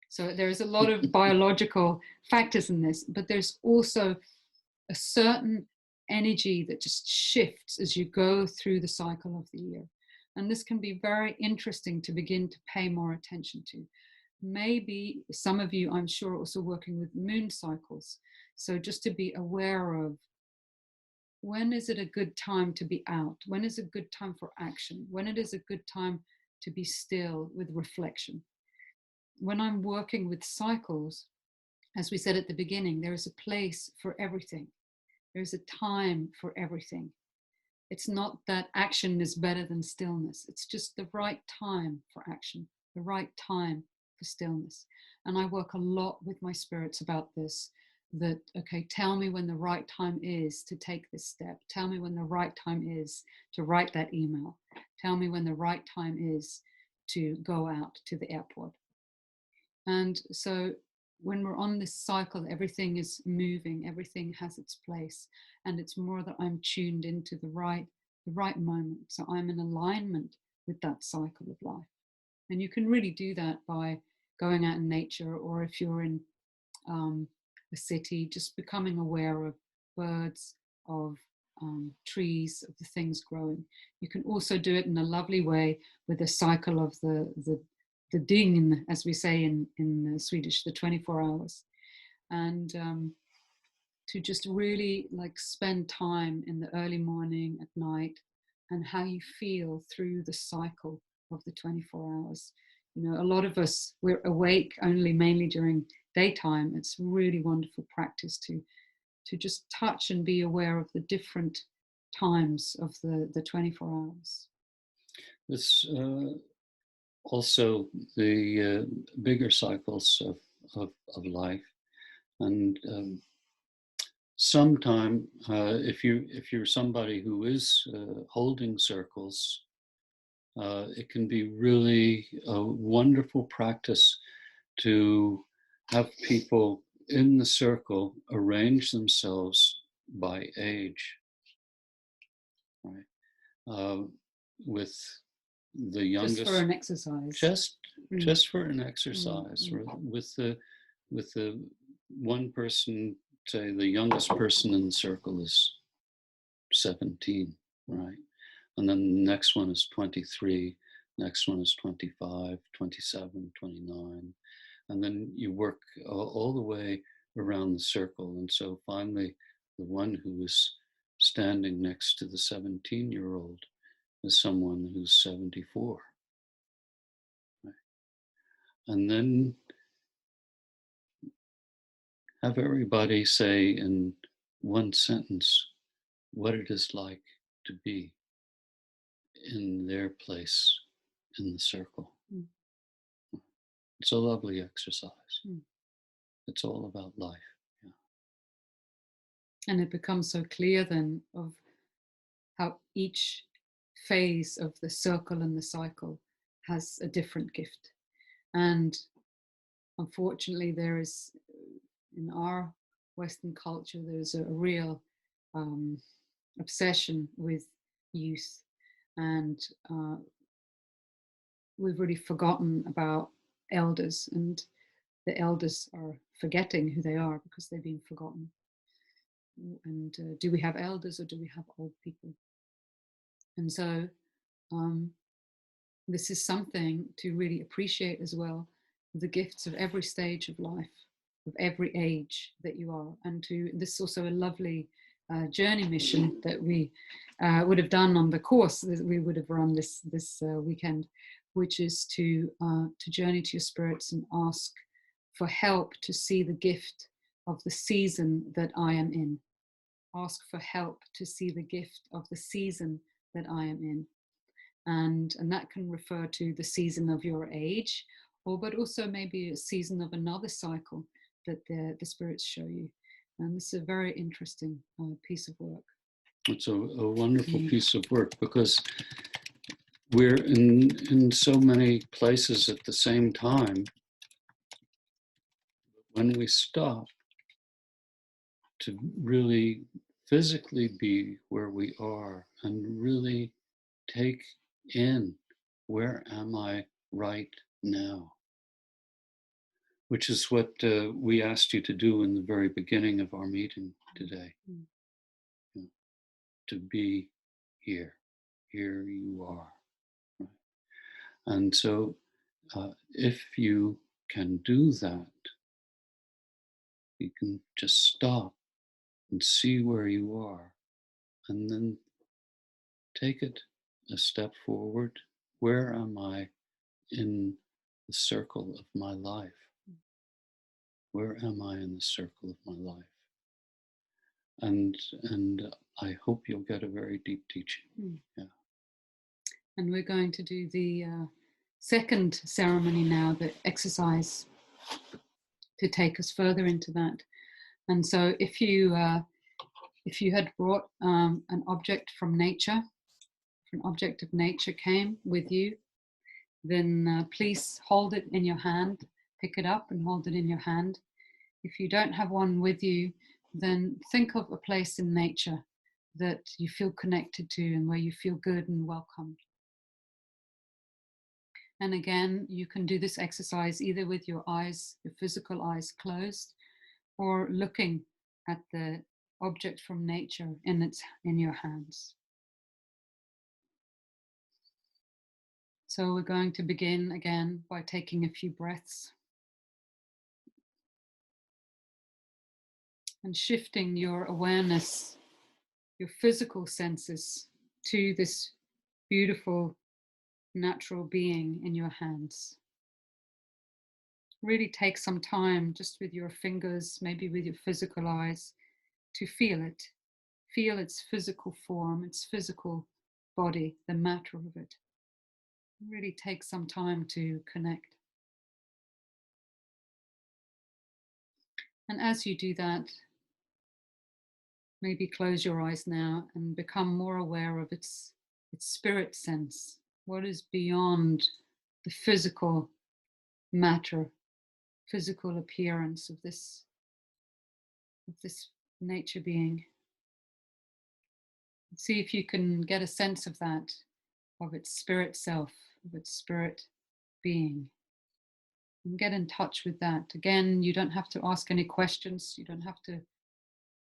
So there's a lot of biological factors in this, but there's also a certain energy that just shifts as you go through the cycle of the year. And this can be very interesting to begin to pay more attention to. Maybe some of you, I'm sure, also working with moon cycles. So just to be aware of, when is it a good time to be out? When is a good time for action? When it is a good time to be still with reflection? When I'm working with cycles, as we said at the beginning, there is a place for everything. There's a time for everything. It's not that action is better than stillness. It's just the right time for action, the right time for stillness. And I work a lot with my spirits about this, that, okay, tell me when the right time is to take this step. Tell me when the right time is to write that email. Tell me when the right time is to go out to the airport. And so when we're on this cycle, everything is moving, everything has its place. And it's more that I'm tuned into the right moment. So I'm in alignment with that cycle of life. And you can really do that by going out in nature, or if you're in a city, just becoming aware of birds, of trees, of the things growing. You can also do it in a lovely way with the cycle of the dygn, as we say in Swedish, the 24 hours. And to just really spend time in the early morning, at night, and how you feel through the cycle of the 24 hours. A lot of us, we're awake only mainly during daytime. It's really wonderful practice to just touch and be aware of the different times of the 24 hours. This also the bigger cycles of life, and sometime if you're somebody who is holding circles, it can be really a wonderful practice to have people in the circle arrange themselves by age, right? With the youngest, just for an exercise, just for an exercise, with the one person, say the youngest person in the circle is 17, right? And then the next one is 23, next one is 25, 27, 29. And then you work all the way around the circle. And so finally, the one who is standing next to the 17-year-old is someone who's 74. Right? And then have everybody say in one sentence what it is like to be in their place in the circle. It's a lovely exercise. It's all about life. Yeah. And it becomes so clear then of how each phase of the circle and the cycle has a different gift. And unfortunately, there is, in our Western culture, there's a real obsession with youth. And we've really forgotten about elders, and the elders are forgetting who they are because they've been forgotten. And do we have elders or do we have old people? And so this is something to really appreciate as well, the gifts of every stage of life, of every age that you are. And this is also a lovely journey mission that we would have done on the course that we would have run this weekend, which is to journey to your spirits and ask for help to see the gift of the season that I am in. Ask for help to see the gift of the season that I am in. And that can refer to the season of your age, but also maybe a season of another cycle that the spirits show you. And this is a very interesting piece of work. It's a wonderful piece of work, because we're in so many places at the same time. When we stop to really physically be where we are and really take in, where am I right now? Which is what we asked you to do in the very beginning of our meeting today. You know, to be here. Here you are. Right? And so if you can do that, you can just stop and see where you are, and then take it a step forward. Where am I in the circle of my life? Where am I in the circle of my life? And I hope you'll get a very deep teaching. Yeah. And we're going to do the second ceremony now, the exercise, to take us further into that. And so if you had brought an object from nature, if an object of nature came with you, then please hold it in your hand, pick it up and hold it in your hand. If you don't have one with you, then think of a place in nature that you feel connected to and where you feel good and welcomed. And again, you can do this exercise either with your eyes, your physical eyes closed, or looking at the object from nature in your hands. So we're going to begin again by taking a few breaths and shifting your awareness, your physical senses, to this beautiful natural being in your hands. Really take some time just with your fingers, maybe with your physical eyes, to feel it. Feel its physical form, its physical body, the matter of it. Really take some time to connect. And as you do that, maybe close your eyes now and become more aware of its spirit sense. What is beyond the physical matter, physical appearance of this nature being. See if you can get a sense of that, of its spirit self, of its spirit being. And get in touch with that. Again, you don't have to ask any questions. You don't have to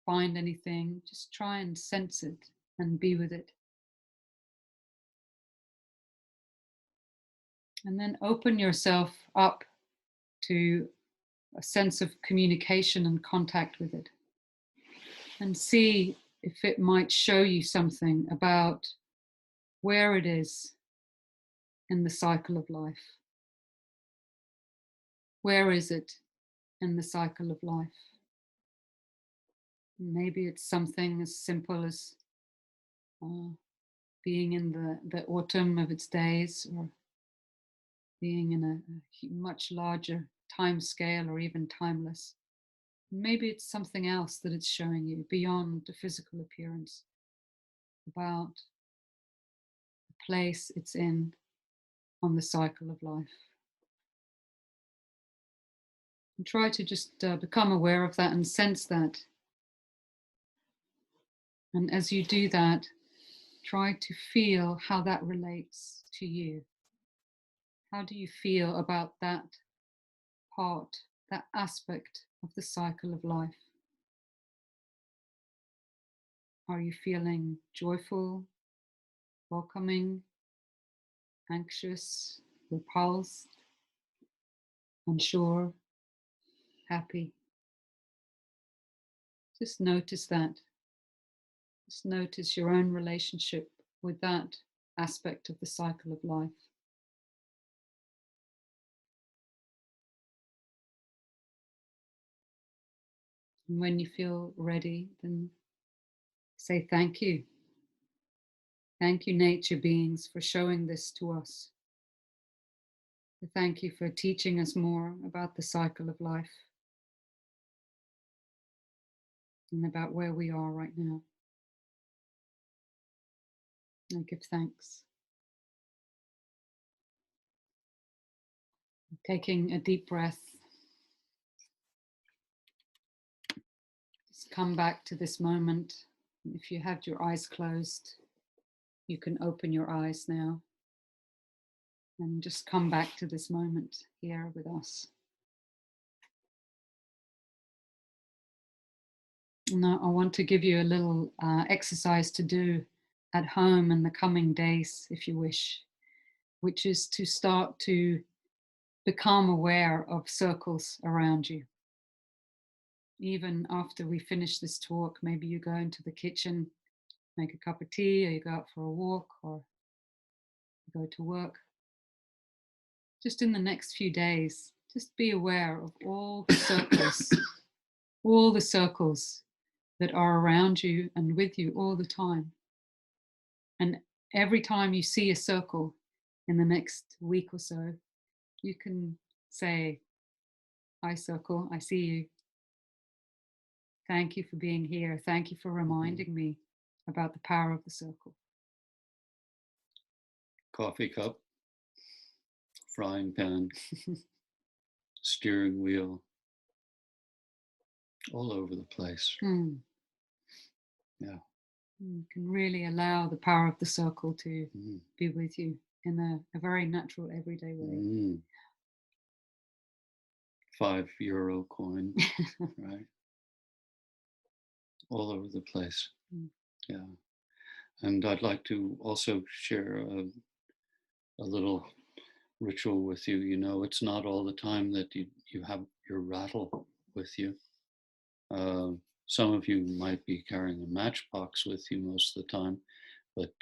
find anything. Just try and sense it and be with it. And then open yourself up to a sense of communication and contact with it. And see if it might show you something about where it is in the cycle of life. Where is it in the cycle of life? Maybe it's something as simple as being in the autumn of its days, or being in a much larger time scale, or even timeless. Maybe it's something else that it's showing you beyond the physical appearance, about the place it's in on the cycle of life. And try to just become aware of that and sense that. And as you do that, try to feel how that relates to you. How do you feel about that part, that aspect of the cycle of life? Are you feeling joyful, welcoming, anxious, repulsed, unsure, happy? Just notice that. Just notice your own relationship with that aspect of the cycle of life. And when you feel ready, then say thank you. Thank you, nature beings, for showing this to us. Thank you for teaching us more about the cycle of life and about where we are right now. I give thanks. Taking a deep breath. Just come back to this moment. If you had your eyes closed, you can open your eyes now and just come back to this moment here with us. Now, I want to give you a little exercise to do at home in the coming days, if you wish, which is to start to become aware of circles around you. Even after we finish this talk, maybe you go into the kitchen, make a cup of tea, or you go out for a walk, or you go to work. Just in the next few days, just be aware of all the circles, all the circles that are around you and with you all the time. And every time you see a circle in the next week or so, you can say, "Hi, circle, I see you. Thank you for being here. Thank you for reminding me about the power of the circle." Coffee cup, frying pan, steering wheel, all over the place. Yeah. You can really allow the power of the circle to be with you in a very natural, everyday way. €5 coin, right? All over the place. Yeah. And I'd like to also share a little ritual with you. You know, it's not all the time that you have your rattle with you. Some of you might be carrying a matchbox with you most of the time, but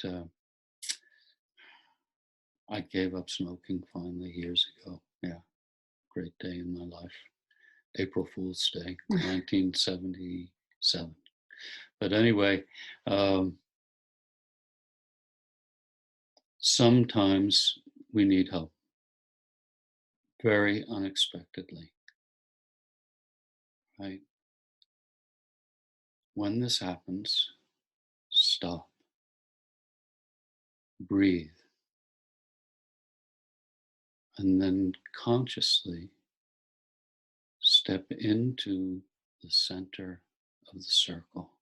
I gave up smoking finally years ago. Yeah, great day in my life. April Fool's Day, 1977. But anyway, sometimes we need help, very unexpectedly, right? When this happens, stop, breathe, and then consciously step into the center of the circle.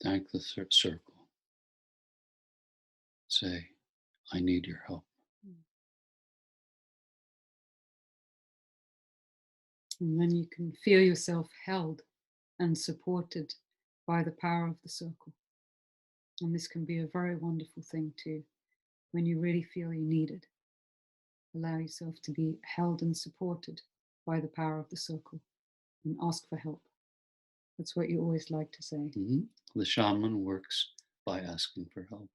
Thank the circle. Say, "I need your help." And then you can feel yourself held and supported by the power of the circle. And this can be a very wonderful thing too, when you really feel you need it. Allow yourself to be held and supported by the power of the circle and ask for help. That's what you always like to say. The shaman works by asking for help.